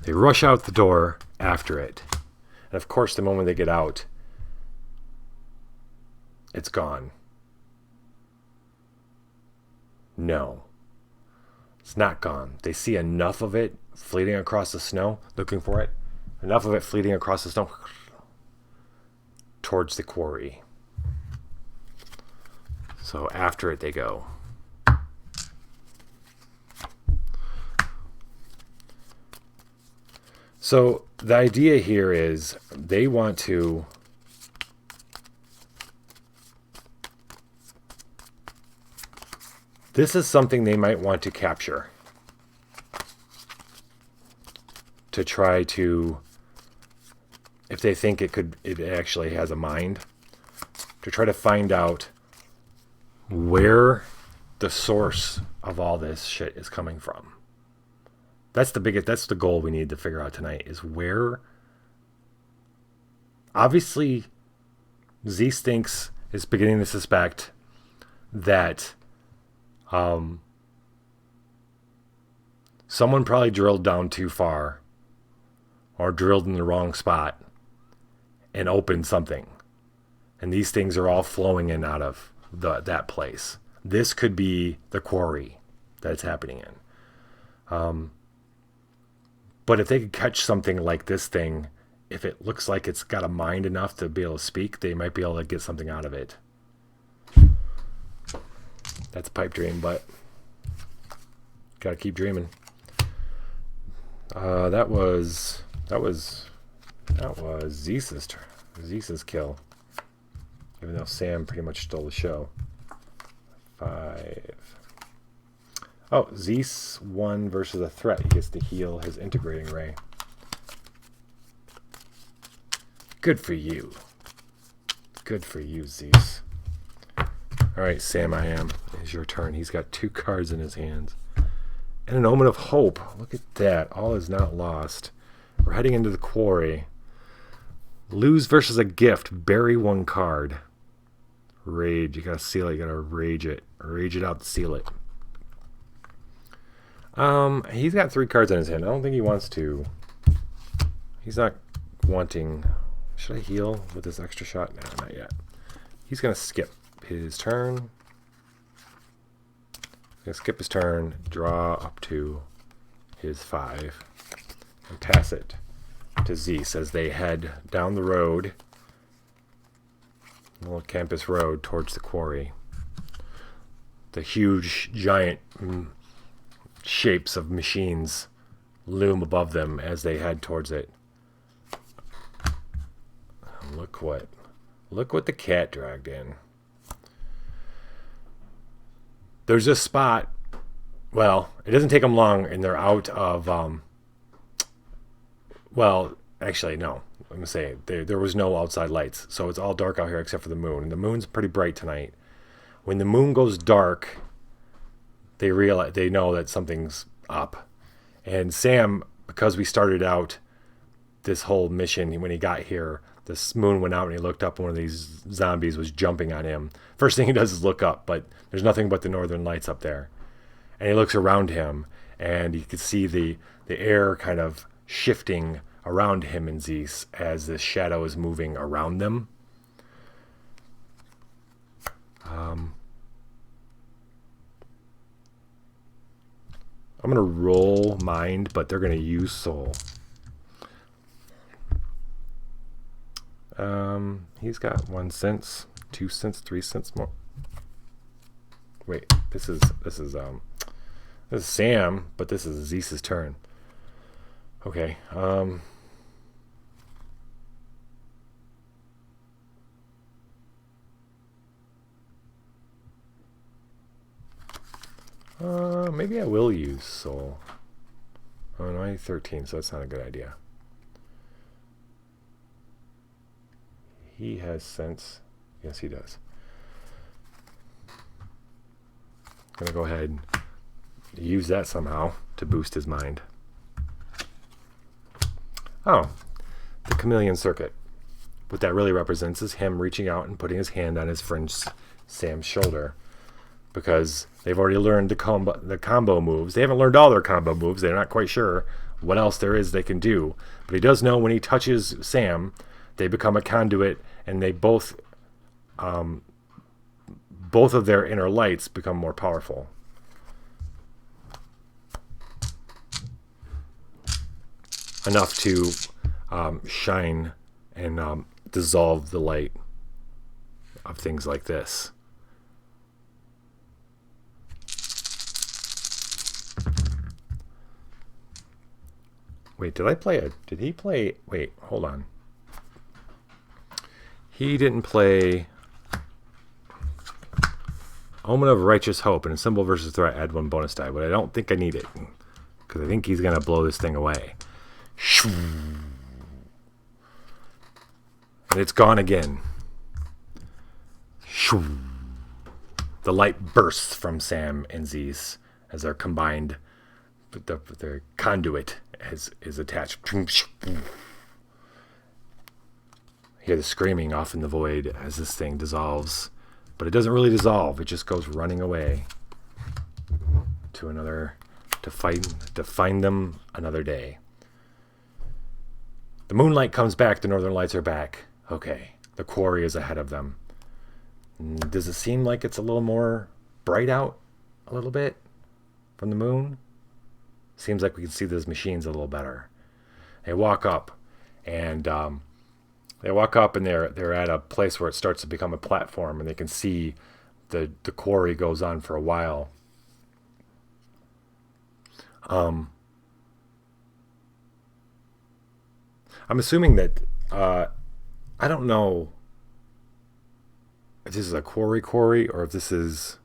B: They rush out the door after it. And of course, the moment they get out, it's gone. No. It's not gone. They see enough of it fleeting across the snow, looking for it. Enough of it fleeting across the snow towards the quarry. So after it they go. So the idea here is they want to this is something they might want to capture to try to, if they think it actually has a mind, to try to find out where the source of all this shit is coming from. That's the goal we need to figure out tonight, is where, obviously Zeez is beginning to suspect that someone probably drilled down too far or drilled in the wrong spot and opened something. And these things are all flowing in out of that place. This could be the quarry that's happening in. But if they could catch something like this thing, if it looks like it's got a mind enough to be able to speak, they might be able to get something out of it. That's a pipe dream, but gotta keep dreaming. That was Zeez's kill. Even though Sam pretty much stole the show. 5. Oh, Zeez won versus a threat. He gets to heal his integrating ray. Good for you. Good for you, Zeez. Alright, Sam, it's your turn. He's got 2 cards in his hands. And an omen of hope. Look at that. All is not lost. We're heading into the quarry. Lose versus a gift. Bury 1 card. Rage. You gotta seal it. You gotta rage it. Rage it out to seal it. He's got 3 cards in his hand. I don't think he wants to. He's not wanting. Should I heal with this extra shot? No, not yet. He's gonna skip his turn. He's gonna skip his turn. Draw up to his 5. And pass it to Zeez as they head down the road. Little campus road towards the quarry. The huge, giant shapes of machines loom above them as they head towards it. Look what the cat dragged in. There's a spot. Well, it doesn't take them long, and they're out of. Well, actually, no. I'm gonna say there was no outside lights, so it's all dark out here except for the moon. The moon's pretty bright tonight. When the moon goes dark, they know that something's up. And Sam, because we started out this whole mission, when he got here, this moon went out and he looked up and one of these zombies was jumping on him. First thing he does is look up, but there's nothing but the northern lights up there. And he looks around him and you can see the air kind of shifting around him and Zeez as the shadow is moving around them. I'm going to roll mind, but they're going to use soul. He's got 1 sense, 2 sense, 3 sense more. Wait, this is Sam, but this is Zeez's turn. Okay. Maybe I will use soul. Oh no, I need 13, so that's not a good idea. He has sense. Yes, he does. I'm gonna go ahead and use that somehow to boost his mind. Oh, the chameleon circuit. What that really represents is him reaching out and putting his hand on his friend Sam's shoulder, because they've already learned the combo moves. They haven't learned all their combo moves. They're not quite sure what else there is they can do. But he does know when he touches Sam, they become a conduit, and they both of their inner lights become more powerful. Enough to shine and dissolve the light of things like this. Wait, did he play? Wait, hold on. He didn't play Omen of Righteous Hope, and a symbol versus threat, add 1 bonus die, but I don't think I need it, because I think he's going to blow this thing away. And it's gone again. The light bursts from Sam and Zeez as they're combined. Their conduit is attached. hear the screaming off in the void as this thing dissolves. But it doesn't really dissolve. It just goes running away to another, to find them another day. The moonlight comes back. The northern lights are back. Okay. The quarry is ahead of them. Does it seem like it's a little more bright out a little bit from the moon? Seems like we can see those machines a little better. They walk up, and they're at a place where it starts to become a platform, and they can see the quarry goes on for a while. I'm assuming that I don't know if this is a quarry or if this is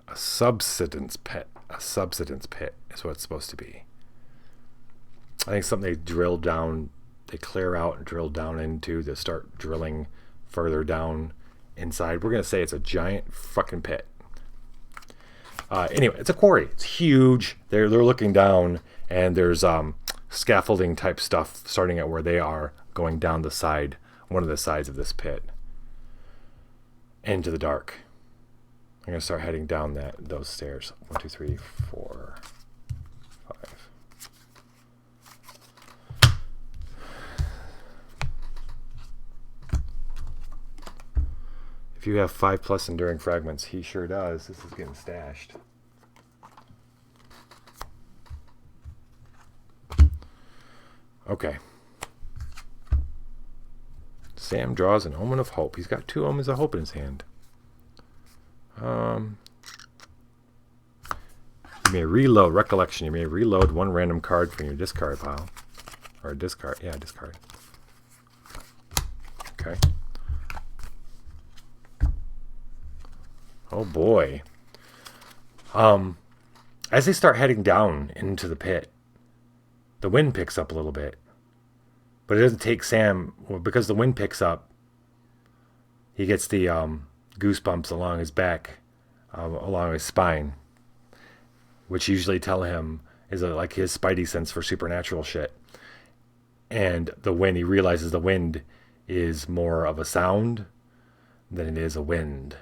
B: a subsidence pit. A subsidence pit is what it's supposed to be. I think something they drill down, they clear out and drill down into to start drilling further down inside. We're going to say it's a giant fucking pit. Anyway, it's a quarry. It's huge. They're looking down, and there's scaffolding type stuff starting at where they are, going down the side, one of the sides of this pit, into the dark. I'm going to start heading down those stairs. 1, 2, 3, 4, 5. If you have 5+ enduring fragments, he sure does. This is getting stashed. Okay. Sam draws an omen of hope. He's got 2 omens of hope in his hand. You may reload recollection. You may reload 1 random card from your discard pile, or discard. Yeah, discard. Okay. Oh boy. As they start heading down into the pit, the wind picks up a little bit, but it doesn't take Sam. Well, because the wind picks up, he gets the goosebumps along his back, along his spine, which usually tell him is like his spidey sense for supernatural shit. And the wind, he realizes the wind is more of a sound than it is a wind.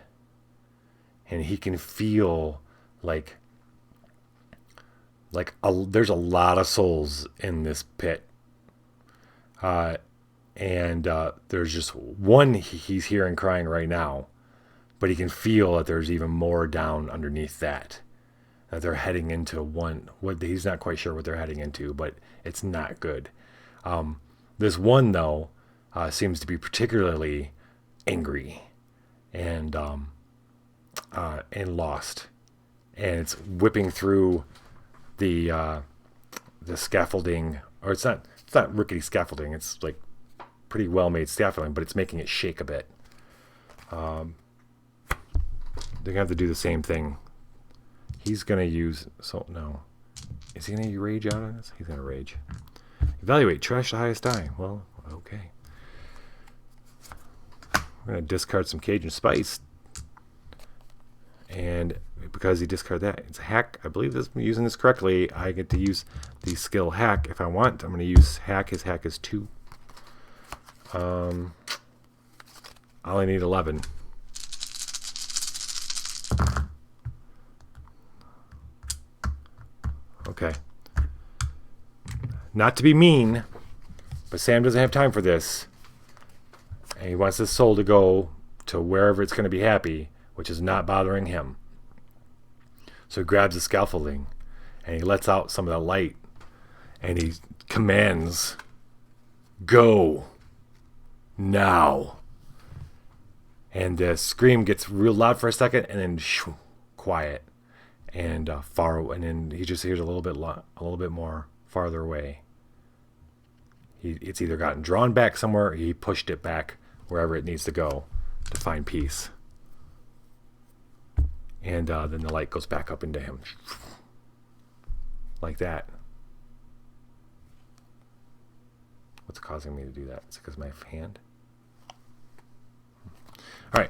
B: And he can feel like there's a lot of souls in this pit. And there's just one he's hearing crying right now. But he can feel that there's even more down underneath that. That they're heading into one. He's not quite sure what they're heading into, but it's not good. This one, though, seems to be particularly angry and lost. And it's whipping through the scaffolding. Or it's not rickety scaffolding. It's like pretty well-made scaffolding, but it's making it shake a bit. They're going to have to do the same thing. He's going to use... So, no. Is he going to rage out on this? He's going to rage. Evaluate. Trash the highest die. Well, okay. We're going to discard some Cajun Spice. And because he discarded that, it's a hack. I believe I'm using this correctly. I get to use the skill hack if I want. I'm going to use hack. His hack is 2. I only need 11. Okay. Not to be mean, but Sam doesn't have time for this. And he wants his soul to go to wherever it's going to be happy, which is not bothering him. So he grabs the scaffolding and he lets out some of the light and he commands, "Go now." And the scream gets real loud for a second and then quiet. And and then he just hears a little bit more farther away. It's either gotten drawn back somewhere, or he pushed it back wherever it needs to go to find peace. And then the light goes back up into him, like that. What's causing me to do that? It's because of my hand. All right.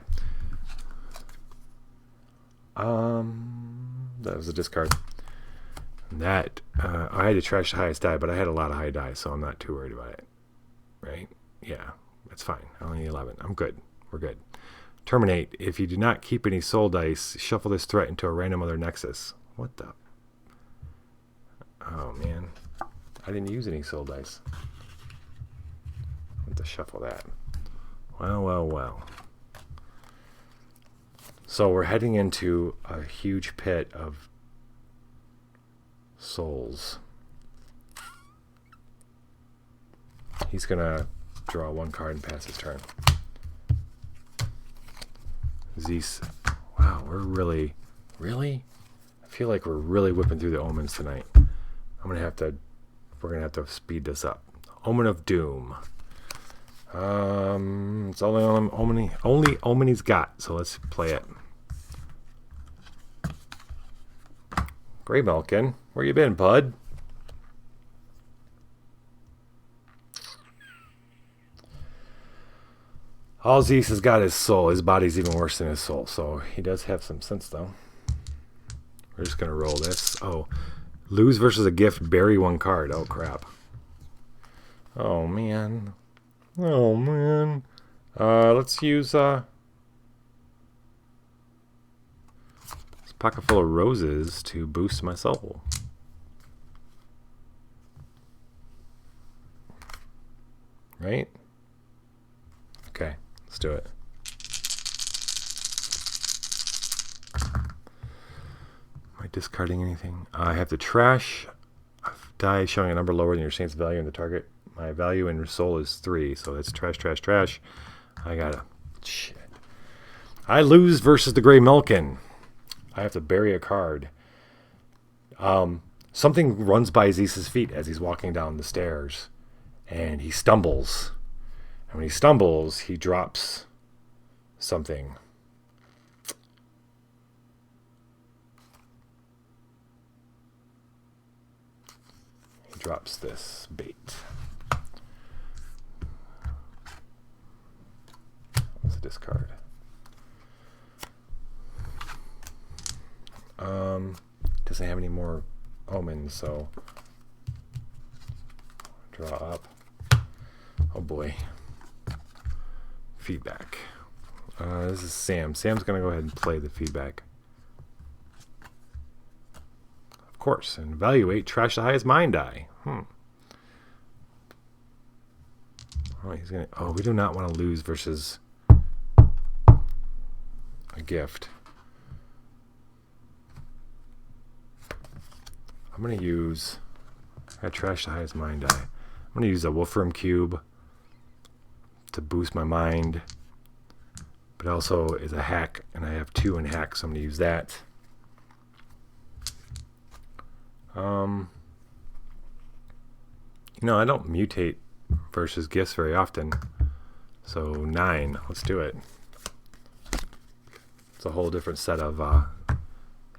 B: That was a discard. That I had to trash the highest die, but I had a lot of high die, so I'm not too worried about it. Right? Yeah. It's fine. I only need 11. I'm good. We're good. Terminate. If you do not keep any soul dice, shuffle this threat into a random other nexus. What the? Oh, man. I didn't use any soul dice. I have to shuffle that. Well. So we're heading into a huge pit of souls. He's going to draw one card and pass his turn. Zeez. Wow, we're really? I feel like we're really whipping through the omens tonight. We're going to have to speed this up. Omen of Doom. It's only omen he's got, so let's play it. Grey Malkin, where you been, bud? All Zeez has got his soul. His body's even worse than his soul, so he does have some sense, though. We're just going to roll this. Oh, lose versus a gift, bury one card. Oh, crap. Oh, man. Let's use this pocket full of roses to boost my soul. Right? Okay, let's do it. Am I discarding anything? I have to trash a die showing a number lower than your saint's value in the target. My value in soul is 3, so that's trash. I gotta... Shit. I lose versus the Grey Malkin. I have to bury a card. Something runs by Zeez's feet as he's walking down the stairs, and he stumbles. And when he stumbles, he drops something. He drops this bait. Let's discard. Doesn't have any more omens, so draw up. Oh boy. Feedback. This is Sam. Sam's gonna go ahead and play the feedback. Of course. And evaluate. Trash the highest mind die. Oh, he's gonna. Oh, we do not want to lose versus a gift. I'm going to use... I trash the highest mind die. I'm going to use a Wolfram Cube to boost my mind. But also is a hack, and I have 2 in hack, so I'm going to use that. You know, I don't mutate versus gifts very often. So 9. Let's do it. It's a whole different set of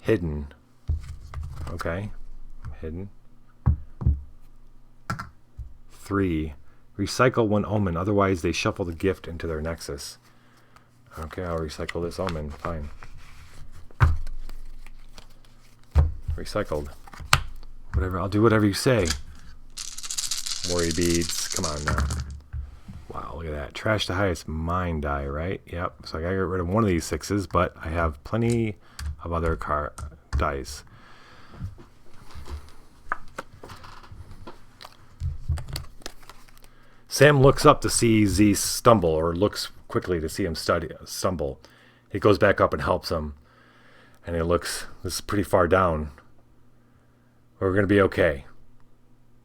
B: hidden. Okay. Hidden. 3. Recycle 1 omen. Otherwise, they shuffle the gift into their nexus. Okay, I'll recycle this omen. Fine. Recycled. Whatever. I'll do whatever you say. Worry beads. Come on now. Wow, look at that. Trash the highest mind die, right? Yep. So I gotta get rid of one of these 6s, but I have plenty of other dice. Sam looks up to see Zeez stumble, or looks quickly to see him stumble. He goes back up and helps him. And he looks, this is pretty far down. We're going to be okay.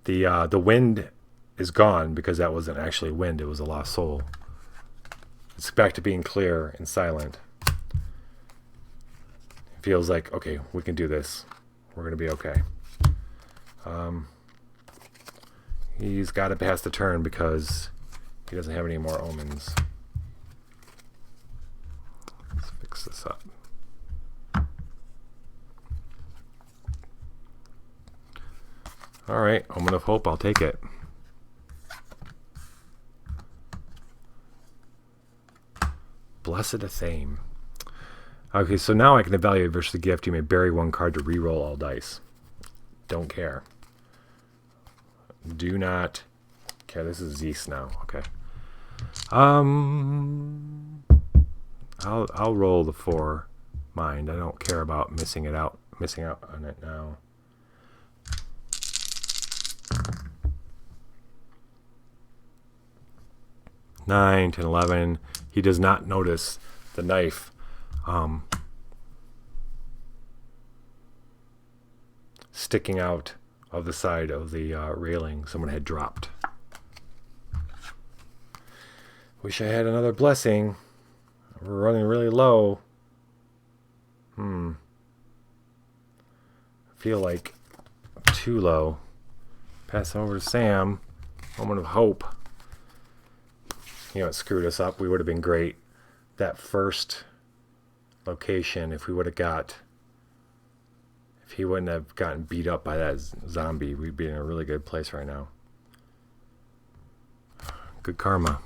B: The wind is gone because that wasn't actually wind, it was a lost soul. It's back to being clear and silent. It feels like, okay, we can do this. We're going to be okay. He's got to pass the turn because he doesn't have any more omens. Let's fix this up. All right, Omen of Hope, I'll take it. Blessed Athame. Okay, so now I can evaluate versus the gift. You may bury 1 card to re-roll all dice. Don't care. Do not care. This is Zeez now. Okay. I'll roll the 4 mind. I don't care about missing out on it now. Nine, 10, 11. He does not notice the knife sticking out of the side of the railing someone had dropped. Wish I had another blessing. We're running really low. I feel like too low. Pass over to Sam. Moment of hope. You know, it screwed us up. We would have been great. That first location, if he wouldn't have gotten beat up by that zombie, we'd be in a really good place right now. Good karma.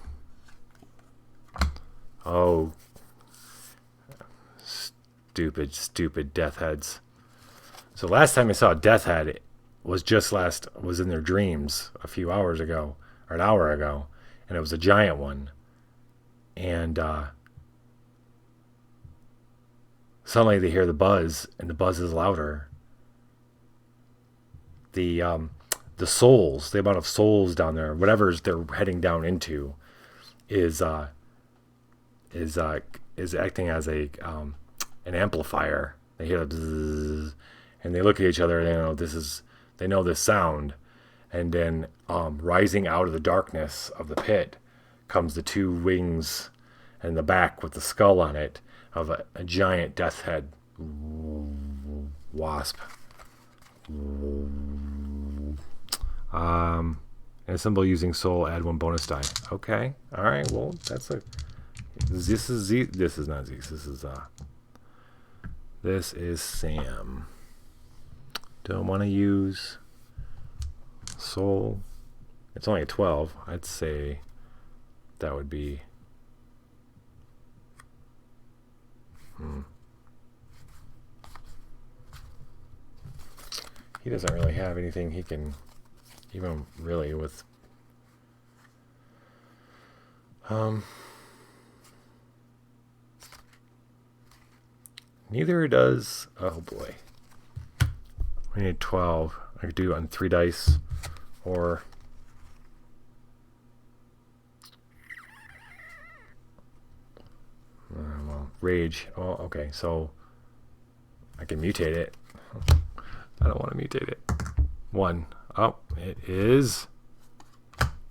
B: Oh, stupid death heads. So last time I saw a death head was in their dreams a few hours ago, or an hour ago, and it was a giant one. And suddenly they hear the buzz, and the buzz is louder. The souls, the amount of souls down there, whatever they're heading down into, is acting as an amplifier. They hear the bzzz, and they look at each other, and they know this sound, and then rising out of the darkness of the pit comes the 2 wings and the back with the skull on it of a giant death head wasp. And a symbol using soul, add 1 bonus die. Okay, all right. Well, this is Z. This is not Zeez. This is Sam. Don't want to use soul. It's only a 12. I'd say that would be. He doesn't really have anything he can, even really with. Neither does. Oh boy. We need 12. I could do it on 3 dice, or. Well, rage. Oh, okay. So I can mutate it. I don't want to mutate it. 1. Oh, it is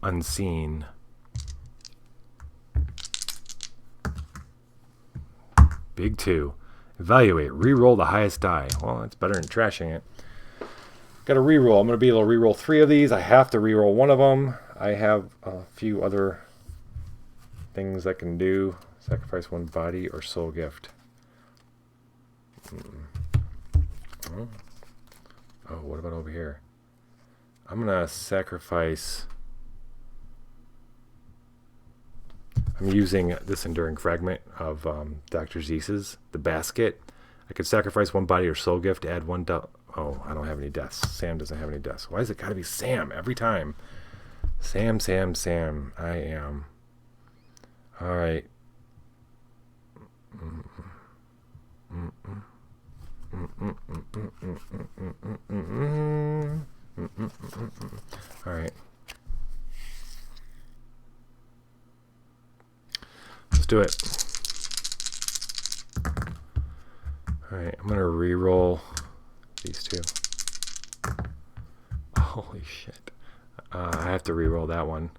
B: unseen. Big 2. Evaluate. Reroll the highest die. Well, that's better than trashing it. Got to reroll. I'm going to be able to reroll 3 of these. I have to reroll 1 of them. I have a few other things I can do. Sacrifice 1 body or soul gift. Oh, what about over here? I'm going to sacrifice. I'm using this enduring fragment of Dr. Zeez's, the basket. I could sacrifice 1 body or soul gift, add 1. Oh, I don't have any deaths. Sam doesn't have any deaths. Why is it got to be Sam every time? Sam. I am. All right. All right. Let's do it. All right, I'm gonna re-roll these 2. Holy shit! I have to re-roll that one.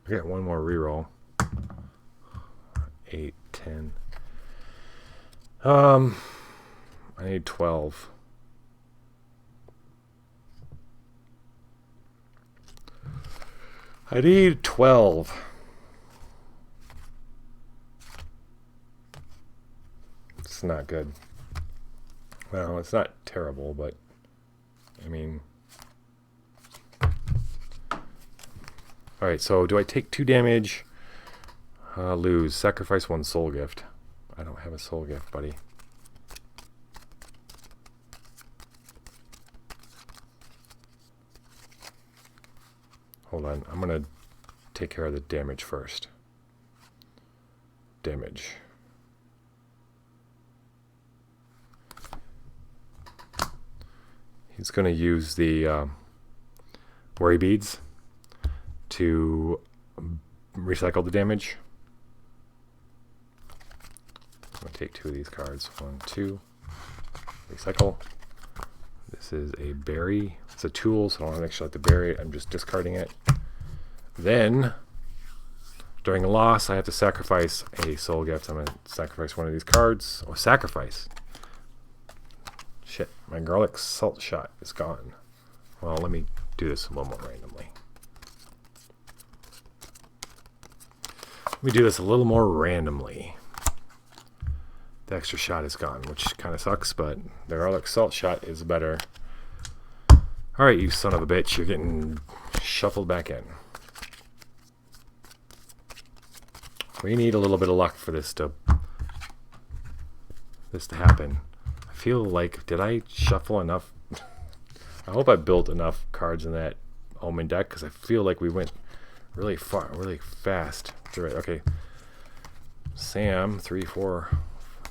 B: I got 1 more re-roll. 8, 10. I need 12. I need 12. It's not good. Well, it's not terrible, but I mean. Alright, so do I take 2 damage? Lose. Sacrifice 1 soul gift. I don't have a soul gift, buddy. Hold on. I'm going to take care of the damage first. Damage. He's going to use the worry beads to recycle the damage. I'm going to take 2 of these cards. 1, 2. Recycle. This is a berry. It's a tool, so I don't want to actually like to bury it. I'm just discarding it. Then, during a loss, I have to sacrifice a soul gift. I'm going to sacrifice one of these cards. Oh, sacrifice. Shit, my garlic salt shot is gone. Well, let me do this a little more randomly. The extra shot is gone, which kind of sucks, but the garlic salt shot is better. Alright, you son of a bitch, you're getting shuffled back in. We need a little bit of luck for this to happen. I feel like, did I shuffle enough? I hope I built enough cards in that Omen deck, because I feel like we went really far, really fast. Okay. Sam, 3, 4,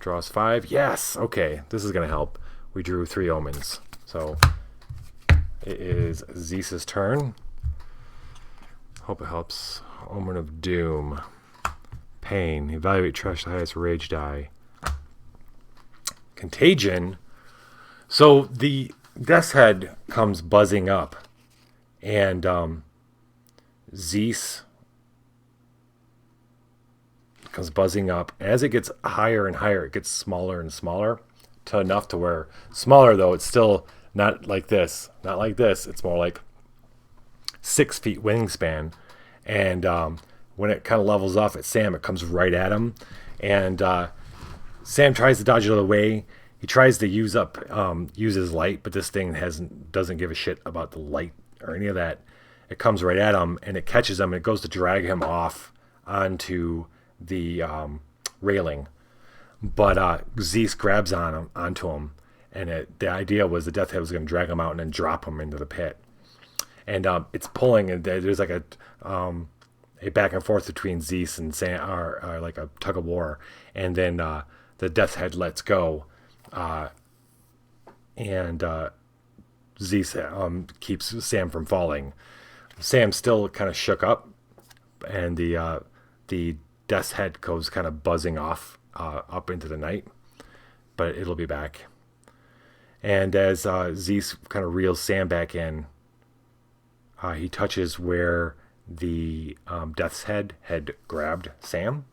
B: draws 5. Yes! Okay, this is going to help. We drew 3 omens. So, it is Zeez's turn. Hope it helps. Omen of Doom. Pain. Evaluate trash the highest rage die. Contagion. So, the Death's Head comes buzzing up. And, Zeez comes buzzing up. As it gets higher and higher, it gets smaller and smaller, to enough to where smaller, though it's still not like this. Not like this. It's more like 6 feet wingspan. And when it kind of levels off at Sam, it comes right at him. And Sam tries to dodge it out of the way. He tries to use his light, but this thing doesn't give a shit about the light or any of that. It comes right at him, and it catches him, and it goes to drag him off onto the railing. But Zeez grabs onto him, and the idea was the Death Head was going to drag him out and then drop him into the pit. And it's pulling, and there's like a back and forth between Zeez and Sam, or like a tug of war. And then the Death Head lets go, and Zeez keeps Sam from falling. Sam's still kind of shook up, and the Death's Head goes kind of buzzing off up into the night, but it'll be back. And as Zeez kind of reels Sam back in, he touches where the Death's Head had grabbed Sam,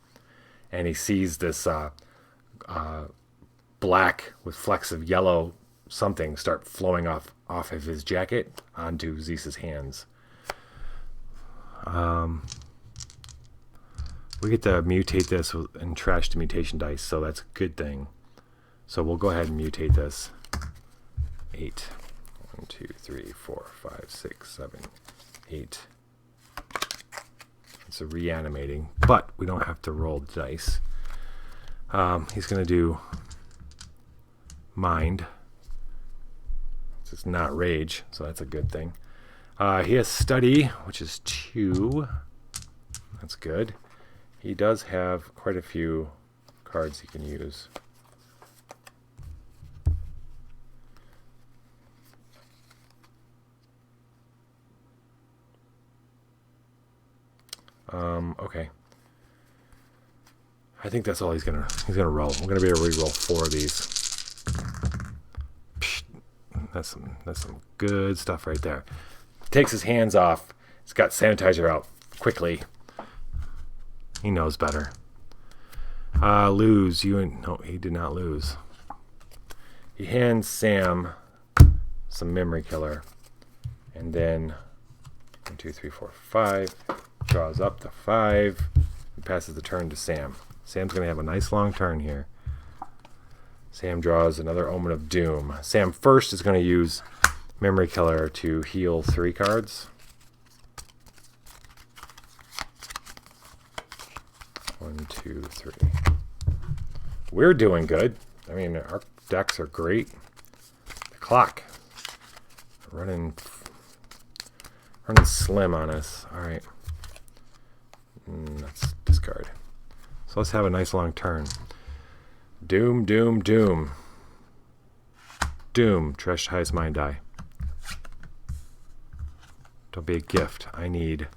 B: and he sees this black with flecks of yellow something start flowing off of his jacket onto Zeez's hands. We get to mutate this and trash the mutation dice, so that's a good thing. So we'll go ahead and mutate this. 8. 1, 2, 3, 4, 5, 6, 7, 8. It's a reanimating, but we don't have to roll the dice. He's going to do Mind. It's not Rage, so that's a good thing. He has Study, which is 2. That's good. He does have quite a few cards he can use. Okay. I think that's all he's gonna roll. We're gonna be able to re-roll 4 of these. Psh, that's some good stuff right there. Takes his hands off. He's got sanitizer out quickly. He knows better. Lose. No, he did not lose. He hands Sam some memory killer. And then 1, 2, 3, 4, 5. Draws up to 5. And passes the turn to Sam. Sam's going to have a nice long turn here. Sam draws another Omen of Doom. Sam first is going to use memory killer to heal 3 cards. 1, 2, 3. We're doing good. I mean, our decks are great. The clock running Running slim on us. All right. Let's discard. So let's have a nice long turn. Doom, doom, doom. Doom. Trash highest mind die. Don't be a gift. I need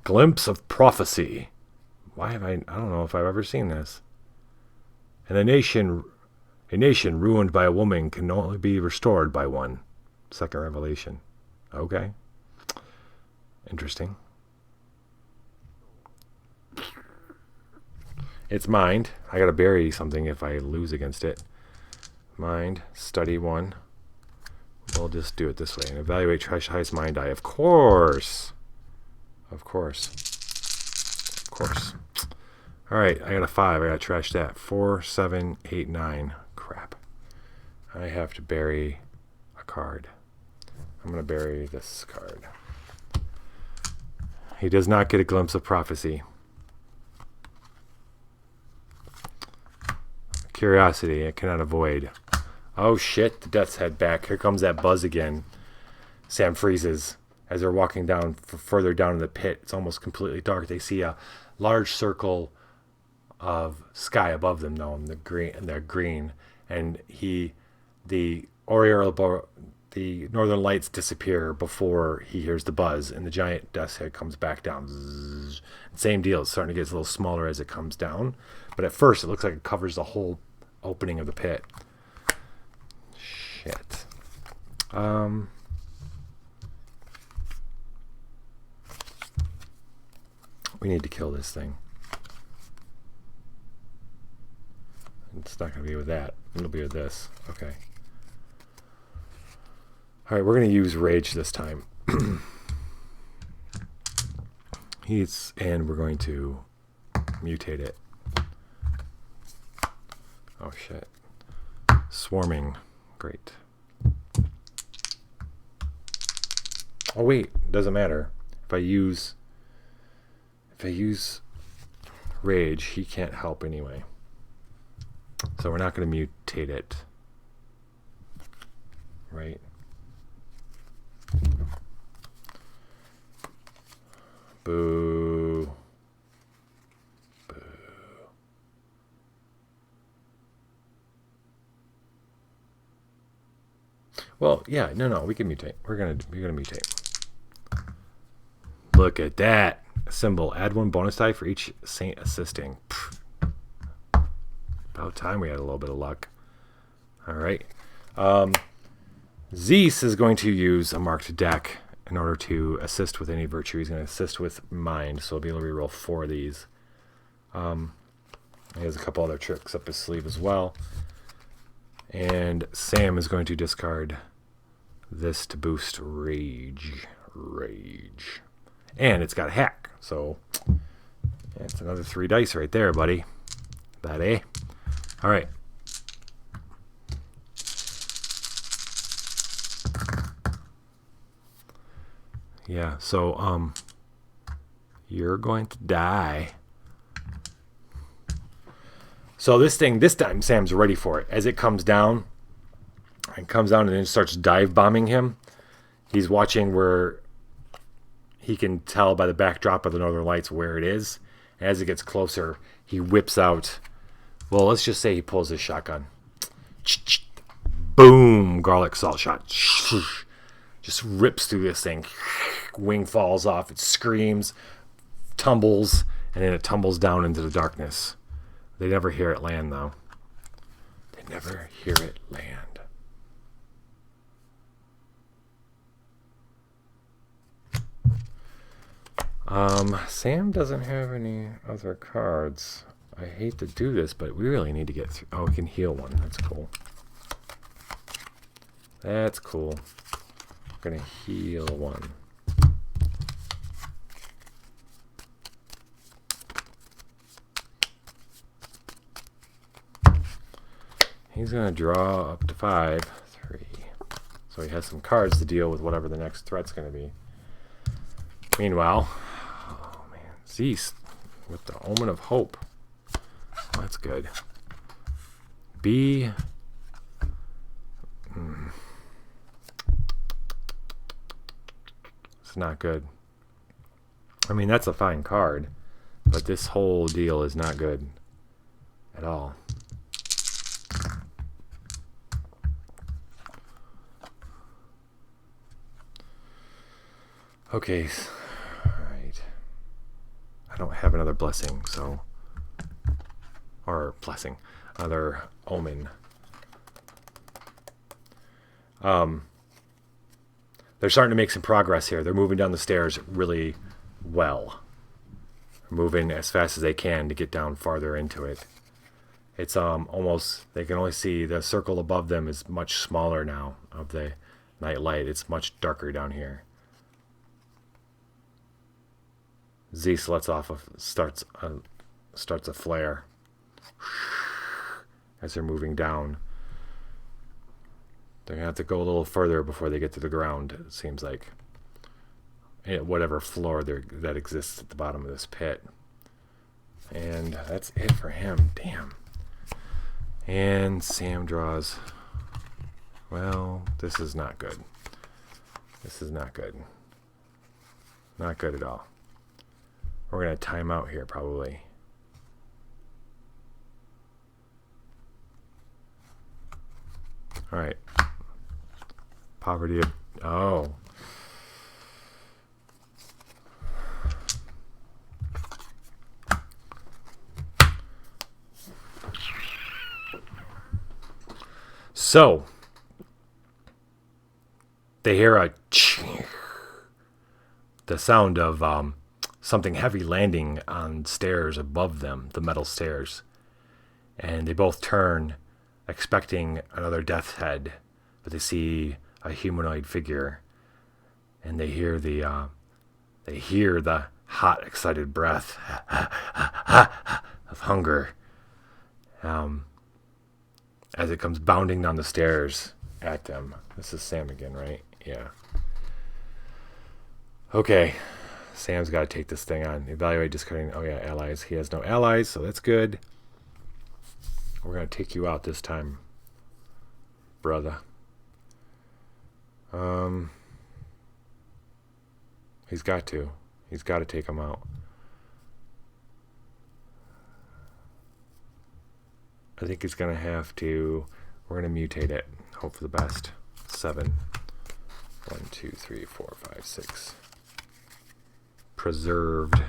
B: Glimpse of Prophecy. Why have I don't know if I've ever seen this. And a nation ruined by a woman can only be restored by one. Second revelation. Okay. Interesting. It's mind. I gotta bury something if I lose against it. Mind. Study 1. We'll just do it this way. And evaluate trash highest mind die. Of course. Of course. Of course. Alright, I got a 5. I gotta trash that. 4, 7, 8, 9. Crap. I have to bury a card. I'm gonna bury this card. He does not get a glimpse of prophecy. Curiosity, I cannot avoid. Oh shit, the Death's Head back. Here comes that buzz again. Sam freezes as they're walking down further down in the pit. It's almost completely dark. They see a large circle of sky above them though, and they're green. And the northern lights disappear before he hears the buzz, and the giant Death's Head comes back down. Zzz. Same deal. It's starting to get a little smaller as it comes down, but at first it looks like it covers the whole opening of the pit. Shit. We need to kill this thing. It's not going to be with that. It'll be with this. Okay. Alright, we're going to use Rage this time. And we're going to mutate it. Oh shit. Swarming. Great. Oh wait, doesn't matter. If I use Rage, he can't help anyway. So we're not going to mutate it. Right? Boo. Boo. Well, yeah, no, we can mutate. We're gonna mutate. Look at that symbol. Add 1 bonus die for each saint assisting. Pfft. About time we had a little bit of luck. All right. Zeez is going to use a marked deck in order to assist with any virtue. He's going to assist with mind, so he'll be able to reroll 4 of these. He has a couple other tricks up his sleeve as well. And Sam is going to discard this to boost Rage. And it's got Hack, so it's another 3 dice right there, buddy. All right. Yeah, so you're going to die. So this time Sam's ready for it. As it comes down and then starts dive bombing him, he's watching where he can tell by the backdrop of the Northern Lights where it is. As it gets closer, he whips out, well, let's just say he pulls his shotgun. Boom! Garlic salt shot. Just rips through this thing. Wing falls off. It screams, tumbles, and then it tumbles down into the darkness. They never hear it land, though. They never hear it land. Sam doesn't have any other cards. I hate to do this, but we really need to get through. Oh, we can heal 1. That's cool. That's cool. We're going to heal 1. He's going to draw up to 5. 3. So he has some cards to deal with whatever the next threat's going to be. Meanwhile, oh man, Zeez with the Omen of Hope. Oh, that's good. B. It's not good. I mean, that's a fine card, but this whole deal is not good at all. Okay, alright. I don't have another blessing, so... Or blessing. Another omen. They're starting to make some progress here. They're moving down the stairs really well. Moving as fast as they can to get down farther into it. It's almost, they can only see the circle above them is much smaller now of the night light. It's much darker down here. Zeez lets off starts a flare as they're moving down. They're gonna have to go a little further before they get to the ground, it seems like. Whatever floor that exists at the bottom of this pit. And that's it for him. Damn. And Sam draws. Well, this is not good. This is not good. Not good at all. We're going to time out here, probably. All right. Poverty of... Oh. So, they hear the sound of something heavy landing on stairs above them, the metal stairs. And they both turn, expecting another death's head, but they see a humanoid figure, and they hear the hot, excited breath of hunger. As it comes bounding down the stairs at them. This is Sam again, right? Yeah. Okay. Sam's got to take this thing on. Evaluate discarding. Oh, yeah, allies. He has no allies, so that's good. We're going to take you out this time, brother. He's got to. He's got to take him out. I think he's going to have to... We're going to mutate it. Hope for the best. 7. 1, 2, 3, 4, 5, 6. Preserved.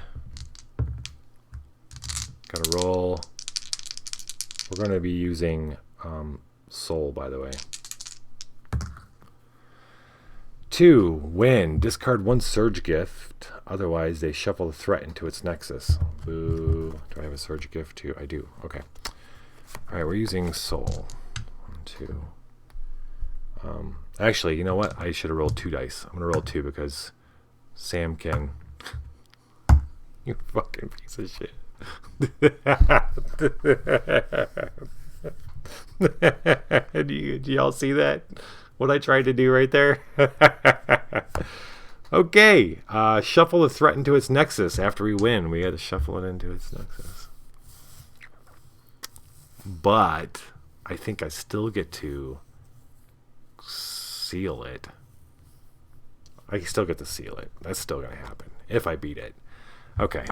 B: Got to roll. We're going to be using Soul, by the way. 2. Win. Discard 1 Surge Gift. Otherwise, they shuffle the threat into its nexus. Boo. Do I have a Surge Gift too? I do. Okay. Alright, we're using Soul. 1, 2. Actually, you know what? I should have rolled 2 dice. I'm going to roll 2 because Sam can... You fucking piece of shit. Do y'all see that? What I tried to do right there? Okay. Shuffle the threat into its nexus. After we win, we had to shuffle it into its nexus. But I think I still get to seal it. I still get to seal it. That's still going to happen if I beat it. Okay.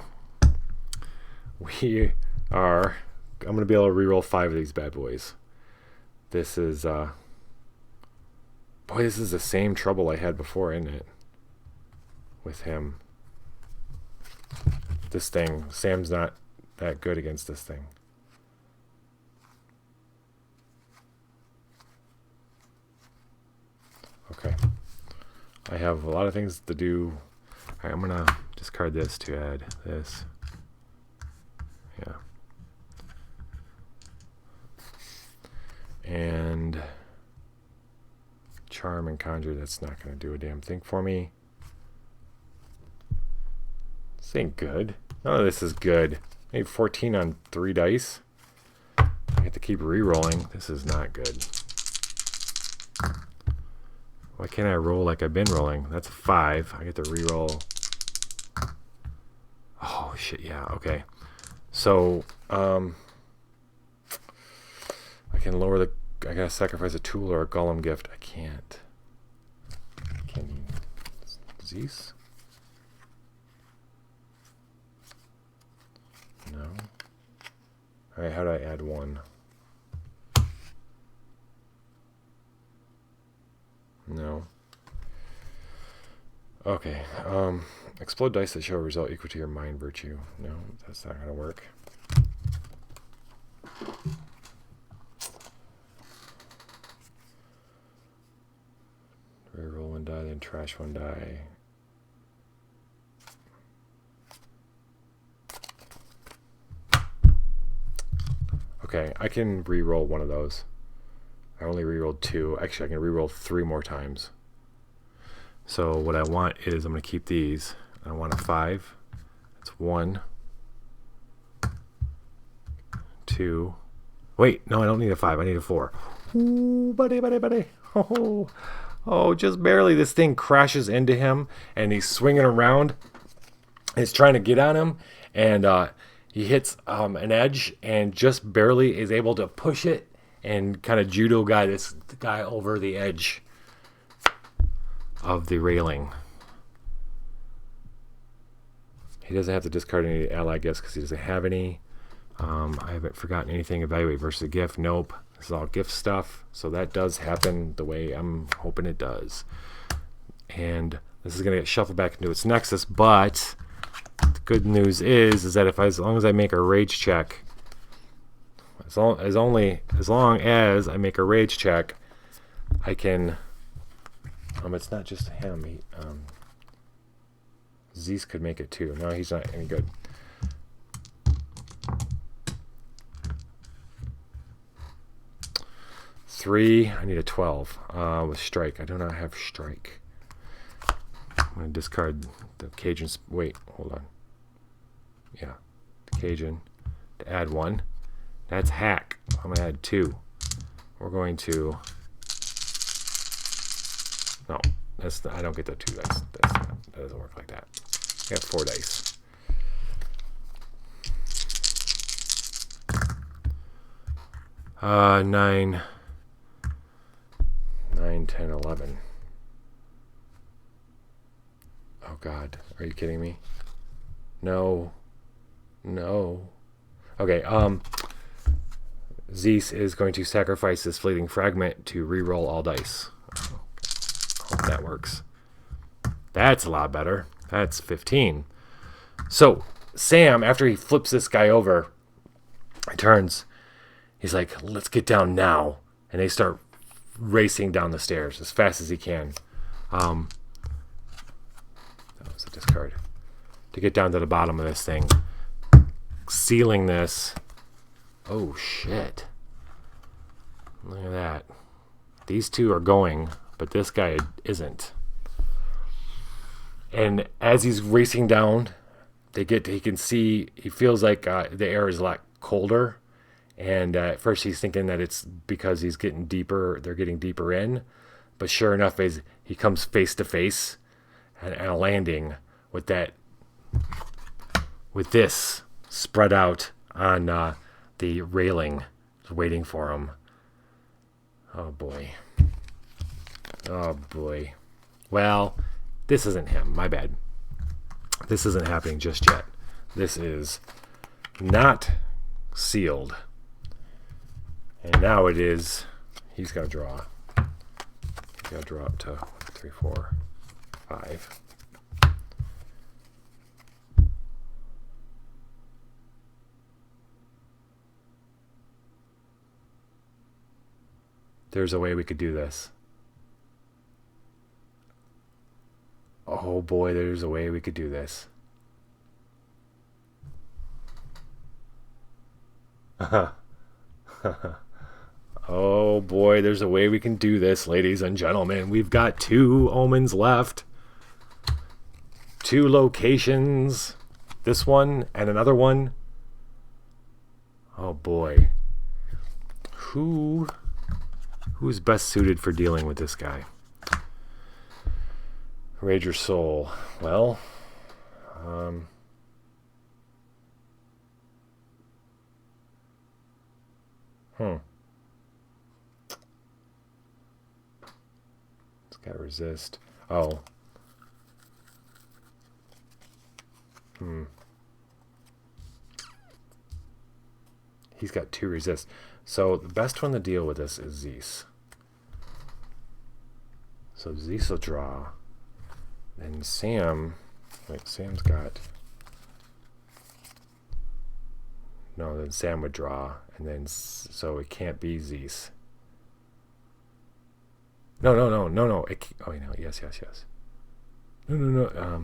B: We are... I'm going to be able to reroll 5 of these bad boys. This is... Boy, this is the same trouble I had before, isn't it? With him. This thing. Sam's not that good against this thing. Okay. I have a lot of things to do. Alright, I'm going to discard this to add this. Yeah. And Charm and Conjure, that's not going to do a damn thing for me. This ain't good. None of this is good. I need 14 on 3 dice. I have to keep re-rolling. This is not good. Why can't I roll like I've been rolling? That's a 5. I get to re-roll. Oh, shit, yeah, okay. So, I can lower the... I gotta sacrifice a tool or a golem gift. I can't. Can you... Zeez? Alright, how do I add one? No. Okay, explode dice that show a result equal to your mind virtue. No, that's not gonna work. Reroll one die, then trash one die. Okay, I can re-roll one of those. I only re-rolled 2. Actually, I can re-roll 3 more times. So what I want is, I'm going to keep these. I want a 5. That's 1. 2. Wait, no, I don't need a 5. I need a 4. Ooh, buddy. Oh, just barely. This thing crashes into him, and he's swinging around. He's trying to get on him, and he hits an edge and just barely is able to push it and kind of judo guy this guy over the edge of the railing. He doesn't have to discard any ally gifts because he doesn't have any. I haven't forgotten anything. Evaluate versus a gift. Nope. This is all gift stuff. So that does happen the way I'm hoping it does. And this is going to get shuffled back into its nexus, but the good news is that as long as I make a rage check, as long as I make a rage check, I can. It's not just him. Zeez could make it too. No, he's not any good. Three. I need a 12 with strike. I do not have strike. I'm going to discard the Cajun. Wait, hold on. Yeah, the Cajun to add 1. That's hack. I'm going to add 2. We're going to. No, I don't get the 2 dice. That doesn't work like that. I got 4 dice. Nine, 10, 11. Oh God, are you kidding me? No. Okay, Zeez is going to sacrifice this fleeting fragment to re-roll all dice. Hope that works. That's a lot better. That's 15. So Sam, after he flips this guy over, turns. He's like, let's get down now. And they start racing down the stairs as fast as he can. That was a discard. To get down to the bottom of this thing. Sealing this. Oh, shit. Look at that. These two are going, but this guy isn't. And as he's racing down, he can see, he feels like the air is a lot colder. And at first he's thinking that it's because he's getting deeper, they're getting deeper in. But sure enough, as he comes face to face and a landing with this spread out on the railing, waiting for him. Oh boy. Well, this isn't him. My bad. This isn't happening just yet. This is not sealed. And now it is. He's got to draw. He's got to draw up to 3, 4, 5. There's a way we could do this. Oh boy, there's a way we could do this. Oh boy, there's a way we can do this, ladies and gentlemen. We've got 2 omens left. 2 locations. This one and another one. Oh boy. Who's best suited for dealing with this guy? Rage your soul. Well, It's got to resist. Oh. He's got 2 resist. So the best one to deal with this is Zeez. So Zeez will draw. Then Sam... Wait, Sam's got... No, then Sam would draw. And then... So it can't be Zeez. No. It, oh, no. Yes. No.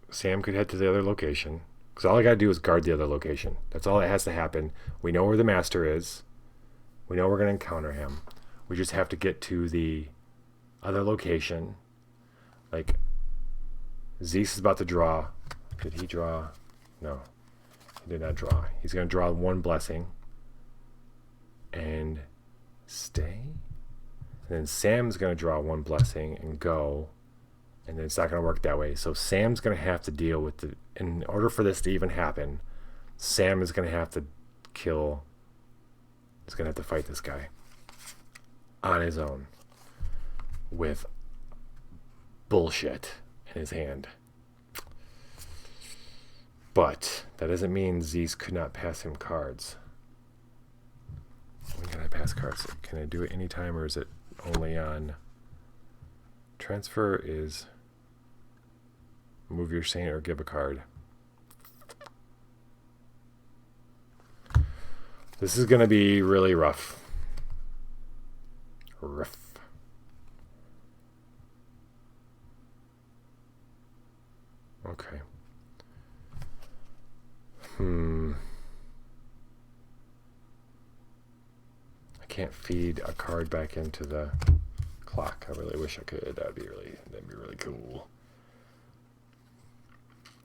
B: Sam could head to the other location. Because all I got to do is guard the other location. That's all that has to happen. We know where the master is. We know we're going to encounter him. We just have to get to the other location. Like, Zeez is about to draw. Did he draw? No. He did not draw. He's going to draw 1 blessing. And stay. And then Sam's going to draw 1 blessing and go. And then it's not going to work that way. So Sam's going to have to deal with the... In order for this to even happen, Sam is going to have to kill... He's going to have to fight this guy. On his own. With bullshit in his hand. But that doesn't mean Zeez could not pass him cards. When can I pass cards? Can I do it anytime, or is it only on... Transfer is... Move your saint or give a card. This is going to be really rough. Okay. I can't feed a card back into the clock. I really wish I could. That'd be really cool.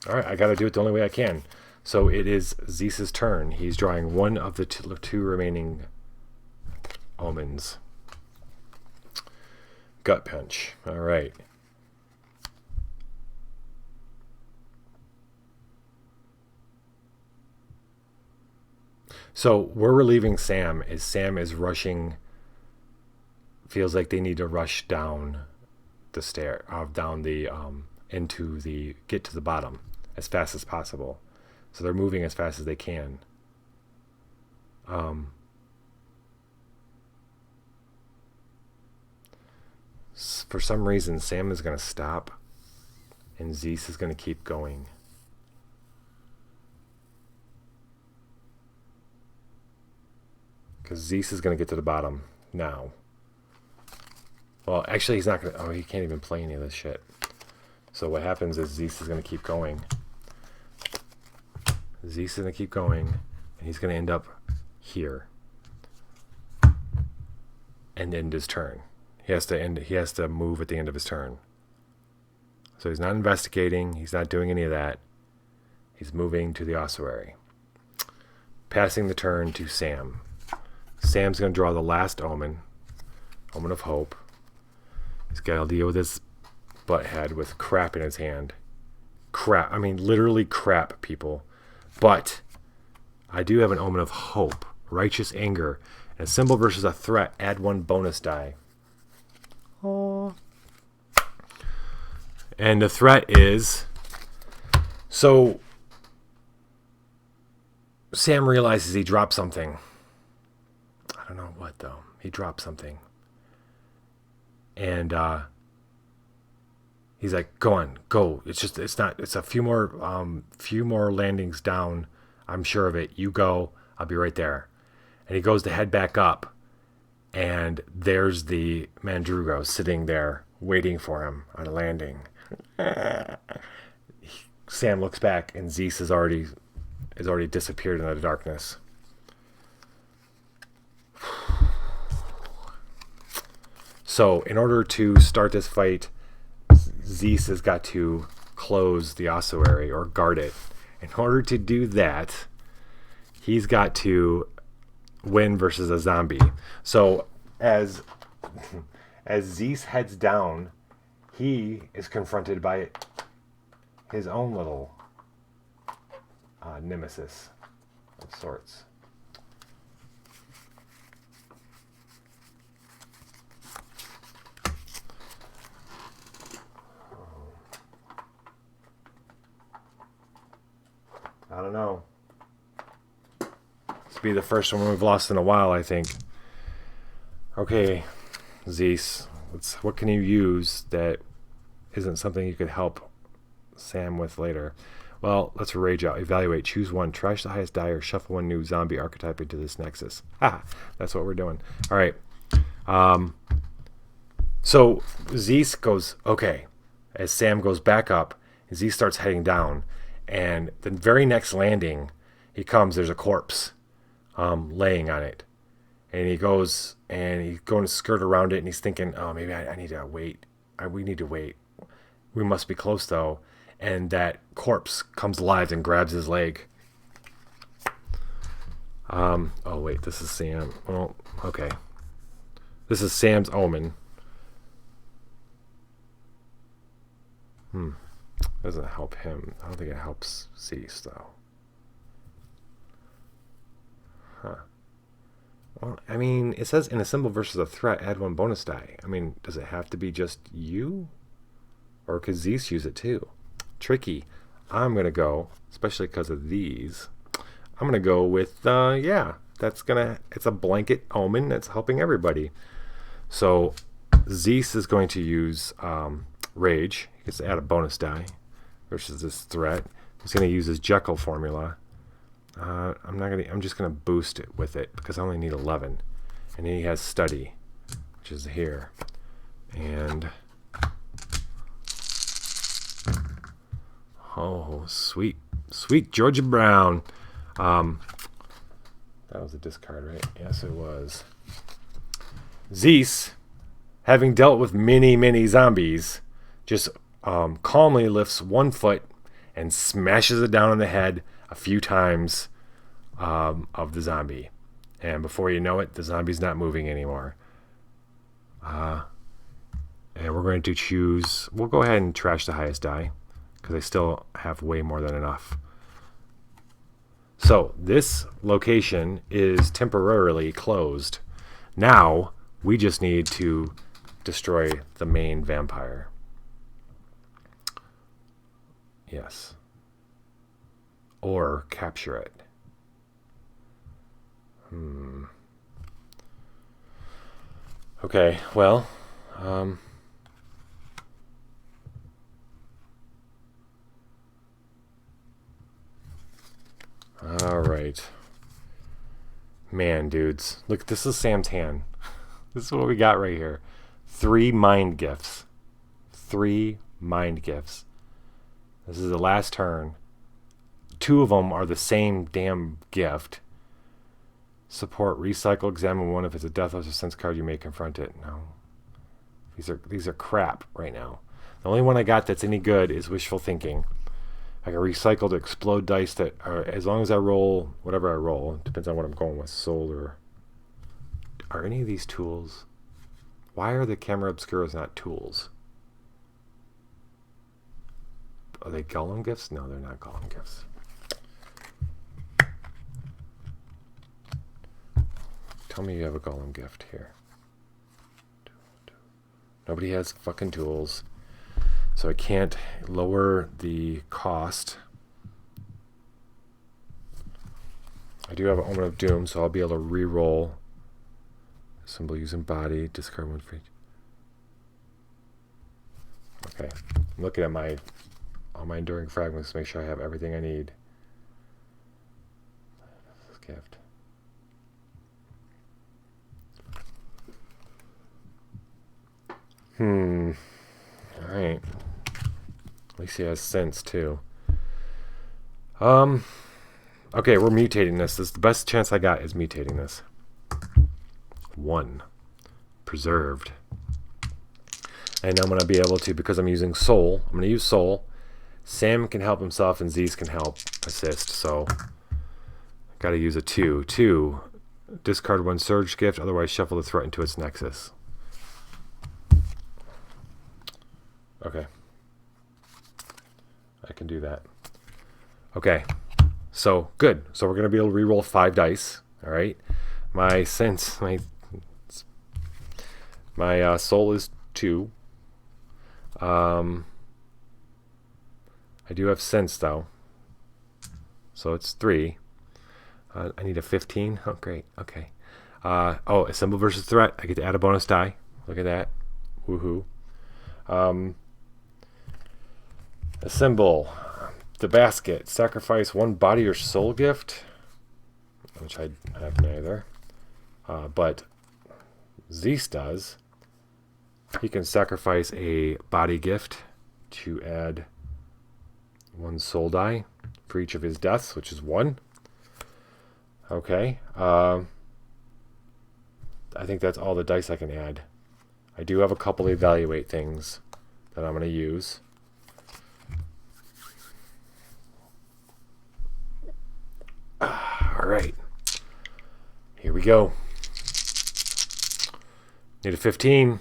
B: All right, I got to do it the only way I can. So it is Zeez's turn. He's drawing 1 of the 2 remaining omens. Gut punch. All right. So where we're leaving Sam is rushing. Feels like they need to rush down the stair, down the into the get to the bottom as fast as possible. So they're moving as fast as they can. For some reason, Sam is going to stop, and Zeez is going to keep going. Because Zeez is going to get to the bottom now. Well, actually, he's not going to... Oh, he can't even play any of this shit. So what happens is Zeez is going to keep going. Zeez is going to keep going, and he's going to end up here. And end his turn. He has to move at the end of his turn. So he's not investigating. He's not doing any of that. He's moving to the ossuary. Passing the turn to Sam. Sam's going to draw the last omen. Omen of Hope. He's got to deal with this butthead with crap in his hand. Crap. I mean, literally crap, people. But I do have an Omen of Hope. Righteous Anger. And a symbol versus a threat. Add 1 bonus die. Oh. And the threat is... So... Sam realizes he dropped something. I don't know what, though. He dropped something. And he's like, go on, go. It's a few more landings down. I'm sure of it. You go. I'll be right there. And he goes to head back up. And there's the Mandrugo sitting there waiting for him on a landing. Sam looks back, and Zeez has already disappeared in the darkness. So, in order to start this fight, Zeez has got to close the ossuary or guard it. In order to do that, he's got to win versus a zombie. So, as Zeez heads down, he is confronted by his own little nemesis of sorts. to be the first one we've lost in a while, I think. Okay, Zeez, what can you use that isn't something you could help Sam with later? Well, let's rage out. Evaluate. Choose one. Trash the highest die or shuffle one new zombie archetype into this nexus. Ah, that's what we're doing. All right. So Zeez goes, okay. As Sam goes back up, Zeez starts heading down. And the very next landing, there's a corpse laying on it. And he goes, and he's going to skirt around it, and he's thinking, oh, maybe I need to wait. We need to wait. We must be close, though. And that corpse comes alive and grabs his leg. Oh, wait, this is Sam. Well, okay. This is Sam's omen. Doesn't help him. I don't think it helps Zeez, though. Huh. Well, I mean, it says in a symbol versus a threat, add one bonus die. I mean, does it have to be just you? Or could Zeez use it too? Tricky. I'm going to go, especially because of these, I'm going to go with, it's a blanket omen that's helping everybody. So Zeez is going to use Rage. He gets to add a bonus die versus this threat. He's going to use his Jekyll formula. I'm just going to boost it with it because I only need 11. And then he has Study, which is here. And oh, sweet Georgia Brown. That was a discard, right? Yes, it was. Zeez, having dealt with many zombies, just calmly lifts one foot and smashes it down on the head a few times of the zombie. And before you know it, the zombie's not moving anymore. And we're going to choose... We'll go ahead and trash the highest die, because I still have way more than enough. So, this location is temporarily closed. Now, we just need to destroy the main vampire. Yes. Or capture it. Okay, well, all right. Man, dudes. Look, this is Sam's hand. This is what we got right here. 3 mind gifts. 3 mind gifts. This is the last turn. 2 of them are the same damn gift. Support, recycle, examine one. If it's a deathless or sense card, you may confront it. No. These are crap right now. The only one I got that's any good is wishful thinking. I can recycle to explode dice that are, as long as I roll whatever I roll, it depends on what I'm going with, soul or... Are any of these tools? Why are the camera obscuras not tools? Are they golem gifts? No, they're not golem gifts. Tell me you have a golem gift here. Nobody has fucking tools. So I can't lower the cost. I do have an Omen of Doom, so I'll be able to re-roll. Symbol using body, discard one for each. Okay. I'm looking at all my enduring fragments to make sure I have everything I need. This gift. Alright. At least he has sense too. Okay, we're mutating this. This is the best chance I got is mutating this. 1. Preserved. And I'm going to be able to, because I'm using soul, I'm going to use soul. Sam can help himself and Zeez can help assist. So, got to use a 2. 2. Discard 1 surge gift, otherwise shuffle the threat into its nexus. Okay. I can do that. Okay. So, good. So we're going to be able to reroll 5 dice. All right. My sense, my soul is 2. I do have sense, though. So it's 3. I need a 15. Oh, great. Okay. A symbol versus threat. I get to add a bonus die. Look at that. Woohoo. A symbol. The basket. Sacrifice one body or soul gift, which I have neither. But Zeez does. He can sacrifice a body gift to add one soul die for each of his deaths, which is 1. Okay. I think that's all the dice I can add. I do have a couple evaluate things that I'm going to use. All right. Here we go. Need a 15.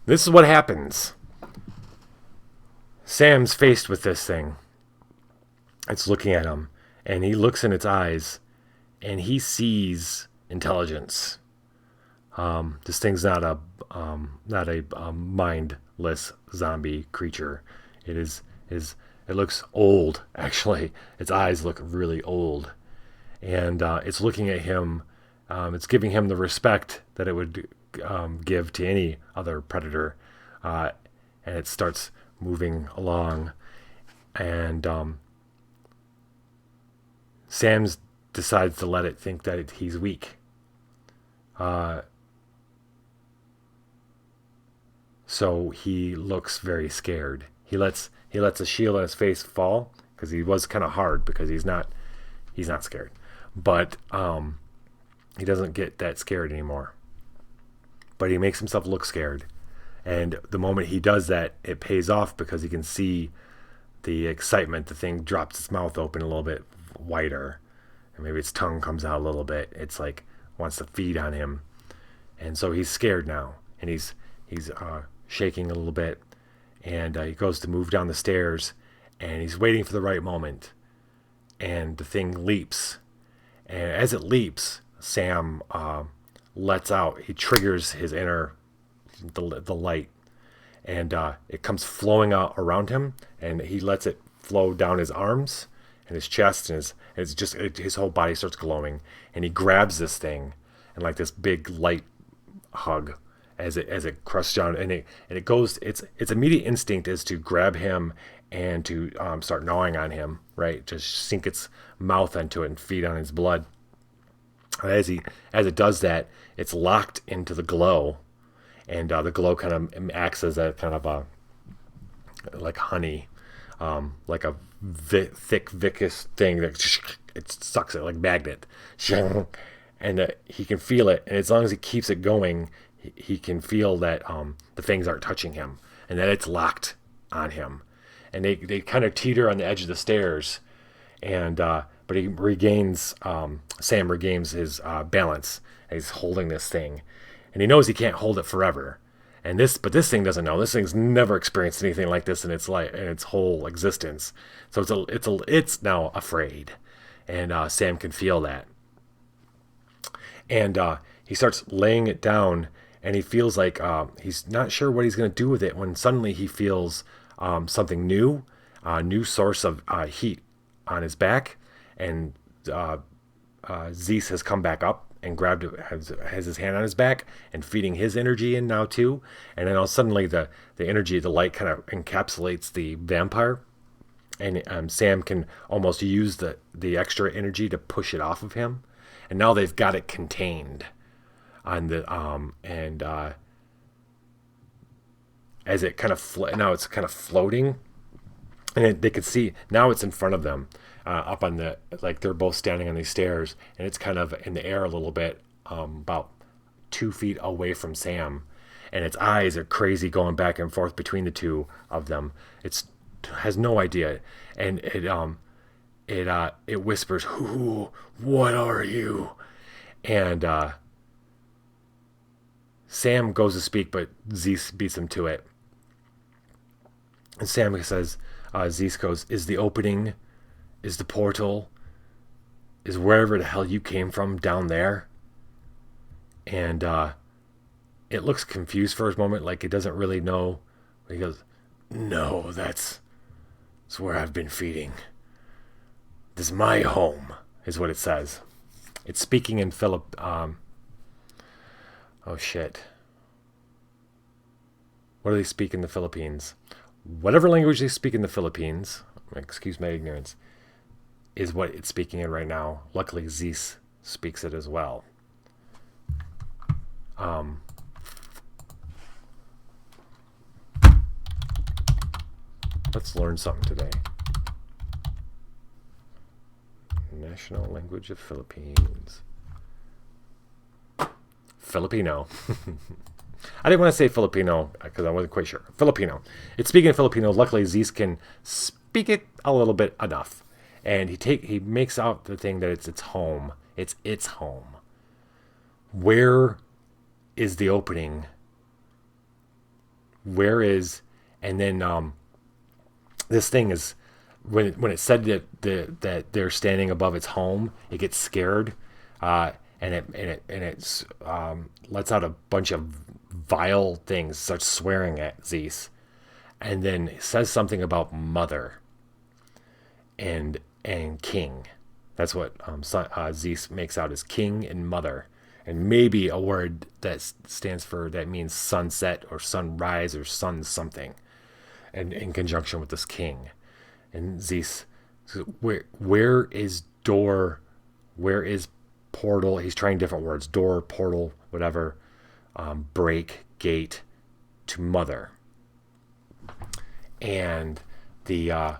B: This is what happens. Sam's faced with this thing. It's looking at him, and he looks in its eyes, and he sees intelligence. This thing's not a mindless zombie creature. It looks old, actually. Its eyes look really old, and it's looking at him. It's giving him the respect that it would give to any other predator, and it starts moving along, and Sam's decides to let it think that he's weak. So he looks very scared. He lets a shield on his face fall because he was kind of hard because he's not scared, but he doesn't get that scared anymore. But he makes himself look scared, and the moment he does that, it pays off because he can see the excitement. The thing drops its mouth open a little bit wider, and maybe its tongue comes out a little bit. It's like wants to feed on him, and so he's scared now, and he's shaking a little bit, and he goes to move down the stairs, and he's waiting for the right moment, and the thing leaps, and as it leaps, Sam lets out. He triggers his the light, and it comes flowing out around him, and he lets it flow down his arms and his chest, and his whole body starts glowing, and he grabs this thing, and like this big light hug as it crushes down, and it goes. Its immediate instinct is to grab him and to start gnawing on him, right? Just sink its mouth into it and feed on his blood. As it does that, it's locked into the glow, and the glow kind of acts as a kind of a like honey, like a thick viscous thing that it sucks it like magnet, and he can feel it. And as long as he keeps it going, he can feel that the things aren't touching him, and that it's locked on him. And they kind of teeter on the edge of the stairs, and but he regains. Sam regains his balance. And he's holding this thing, and he knows he can't hold it forever. But this thing doesn't know. This thing's never experienced anything like this in its life, in its whole existence. So it's now afraid, and Sam can feel that. And he starts laying it down, and he feels like he's not sure what he's going to do with it. When suddenly he feels something new, a new source of heat on his back, and Zeez has come back up and grabbed it, has his hand on his back and feeding his energy in now too. And then suddenly the energy, the light kind of encapsulates the vampire, and Sam can almost use the extra energy to push it off of him. And now they've got it contained on the as it kind of now it's kind of floating, and they could see now it's in front of them. Up on like they're both standing on these stairs, and it's kind of in the air a little bit, about 2 feet away from Sam, and its eyes are crazy going back and forth between the two of them. It has no idea, and it whispers, "Who? What are you?" And Sam goes to speak, but Zeez beats him to it. And Sam says, Zeez goes, "Is the opening? Is the portal? Is wherever the hell you came from down there?" And it looks confused for a moment, like it doesn't really know. He goes, "No, that's where I've been feeding. This is my home," is what it says. It's speaking in oh shit. What do they speak in the Philippines? Whatever language they speak in the Philippines, excuse my ignorance, is what it's speaking in right now. Luckily, Zeez speaks it as well. Let's learn something today. National language of Philippines. Filipino. I didn't want to say Filipino because I wasn't quite sure. Filipino. It's speaking in Filipino. Luckily, Zeez can speak it a little bit enough. And he makes out the thing that it's its home. It's its home. Where is the opening? Where is... And then this thing is... When it said that they're standing above its home, it gets scared. And it lets out a bunch of vile things, starts swearing at Zeez, and then says something about mother and king. That's what Zeez makes out as king and mother, and maybe a word that stands for, that means sunset or sunrise or sun something, and in conjunction with this king. And Zeez, where is door? Where is portal? He's trying different words. Door, portal, whatever. Break, gate, to mother. And the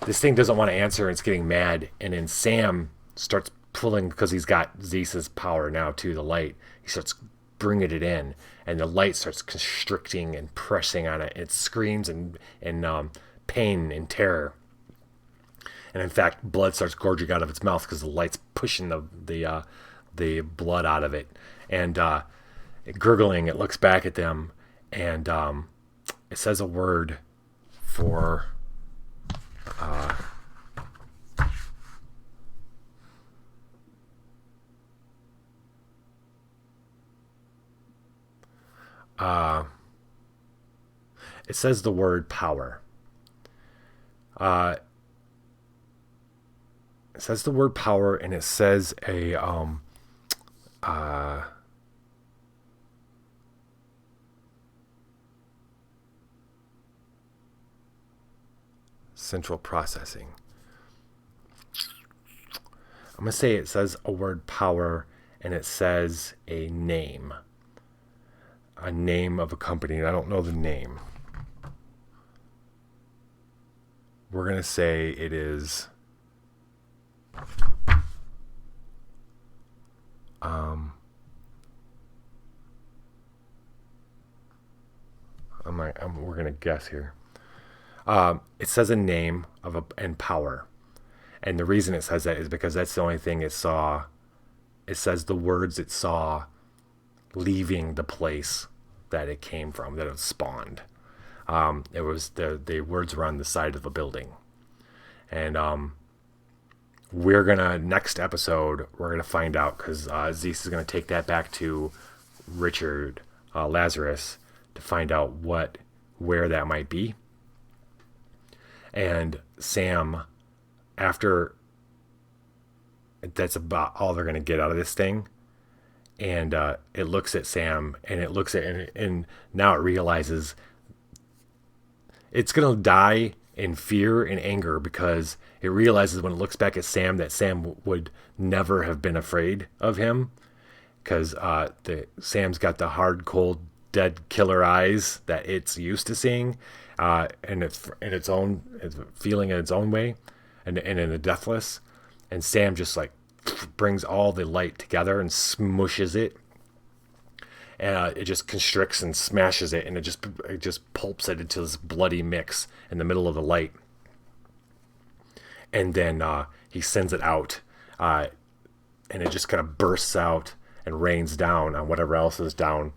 B: this thing doesn't want to answer, and it's getting mad. And then Sam starts pulling, because he's got Zeez's power now to the light. He starts bringing it in, and the light starts constricting and pressing on it. It screams and pain and terror. And in fact, blood starts gorging out of its mouth because the light's pushing the blood out of it. And gurgling, it looks back at them, and it says a word for it says the word power. It says the word power, and it says a central processing. I'm gonna say it says a word power, and it says a name of a company, and I don't know the name. We're gonna say it is we're gonna guess here. It says a name and power, and the reason it says that is because that's the only thing it saw. It says the words it saw leaving the place that it came from, that it spawned. It was the words were on the side of a building, and we're gonna, next episode we're gonna find out, because Zeez is gonna take that back to Richard Lazarus to find out where that might be. And Sam, after, that's about all they're gonna get out of this thing. And it looks at Sam, and it looks at, and now it realizes it's gonna die in fear and anger, because it realizes when it looks back at Sam that Sam would never have been afraid of him, because Sam's got the hard, cold, dead killer eyes that it's used to seeing, and it's in its own, it's feeling in its own way, and in the deathless. And Sam just like brings all the light together and smushes it, and it just constricts and smashes it, and it just pulps it into this bloody mix in the middle of the light. And then he sends it out, and it just kind of bursts out and rains down on whatever else is down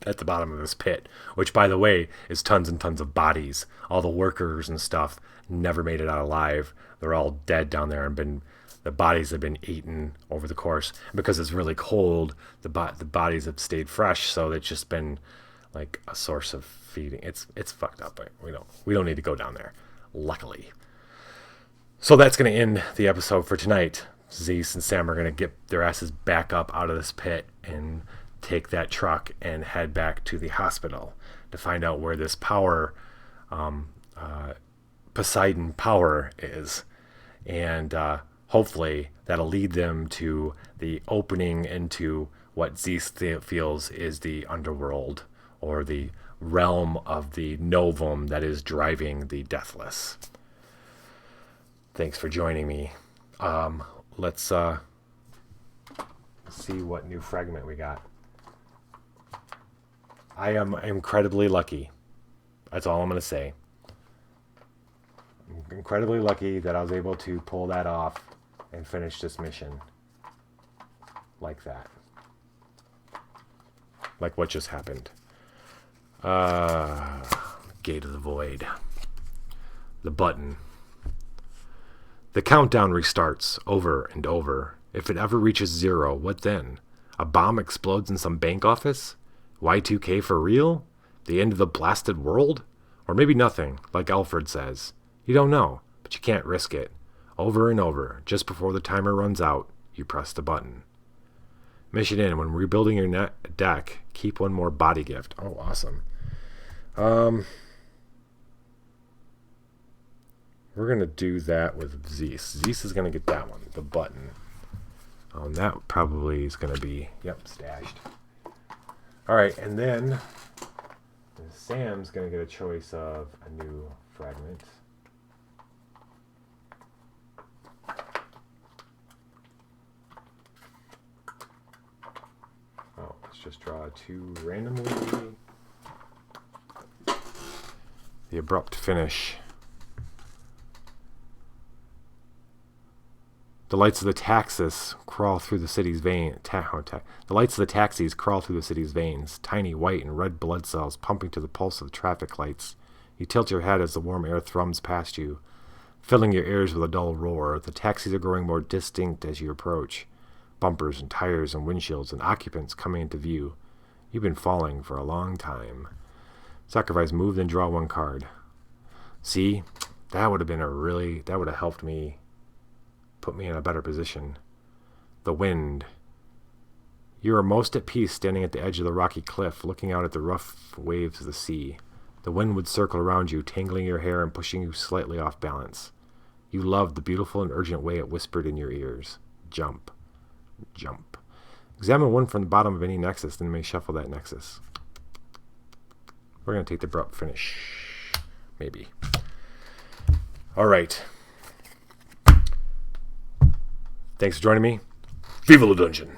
B: at the bottom of this pit, which, by the way, is tons and tons of bodies. All the workers and stuff never made it out alive. They're all dead down there and been The bodies have been eaten over the course. Because it's really cold, the bodies have stayed fresh, so it's just been like a source of feeding. It's fucked up. But we don't need to go down there, luckily. So that's going to end the episode for tonight. Zeez and Sam are going to get their asses back up out of this pit and take that truck and head back to the hospital to find out where this power, Poseidon power is. And hopefully that'll lead them to the opening into what Zeez feels is the underworld, or the realm of the novum that is driving the Deathless. Thanks for joining me. Let's see what new fragment we got. I am incredibly lucky. That's all I'm going to say. I'm incredibly lucky that I was able to pull that off and finish this mission like that. Like what just happened. Gate of the Void. The button. The countdown restarts over and over. If it ever reaches 0, what then? A bomb explodes in some bank office? Y2K for real? The end of the blasted world? Or maybe nothing, like Alfred says. You don't know, but you can't risk it. Over and over, just before the timer runs out, you press the button. Mission in. When rebuilding your deck, keep one more body gift. Oh, awesome. We're going to do that with Zeez. Zeez is going to get that one, the button. That probably is going to be, stashed. All right, and then Sam's going to get a choice of a new fragment. Oh, let's just draw 2 randomly. The abrupt finish. The lights of the taxis crawl through the city's veins. The lights of the taxis crawl through the city's veins. Tiny white and red blood cells pumping to the pulse of the traffic lights. You tilt your head as the warm air thrums past you, filling your ears with a dull roar. The taxis are growing more distinct as you approach. Bumpers and tires and windshields and occupants coming into view. You've been falling for a long time. Sacrifice move, then draw 1 card. See, that would have helped me. Put me in a better position. The wind. You are most at peace standing at the edge of the rocky cliff, looking out at the rough waves of the sea. The wind would circle around you, tangling your hair and pushing you slightly off balance. You loved the beautiful and urgent way it whispered in your ears. Jump. Jump. Examine 1 from the bottom of any nexus, then you may shuffle that nexus. We're going to take the abrupt finish. Maybe. All right. Thanks for joining me. Viva la Dungeon!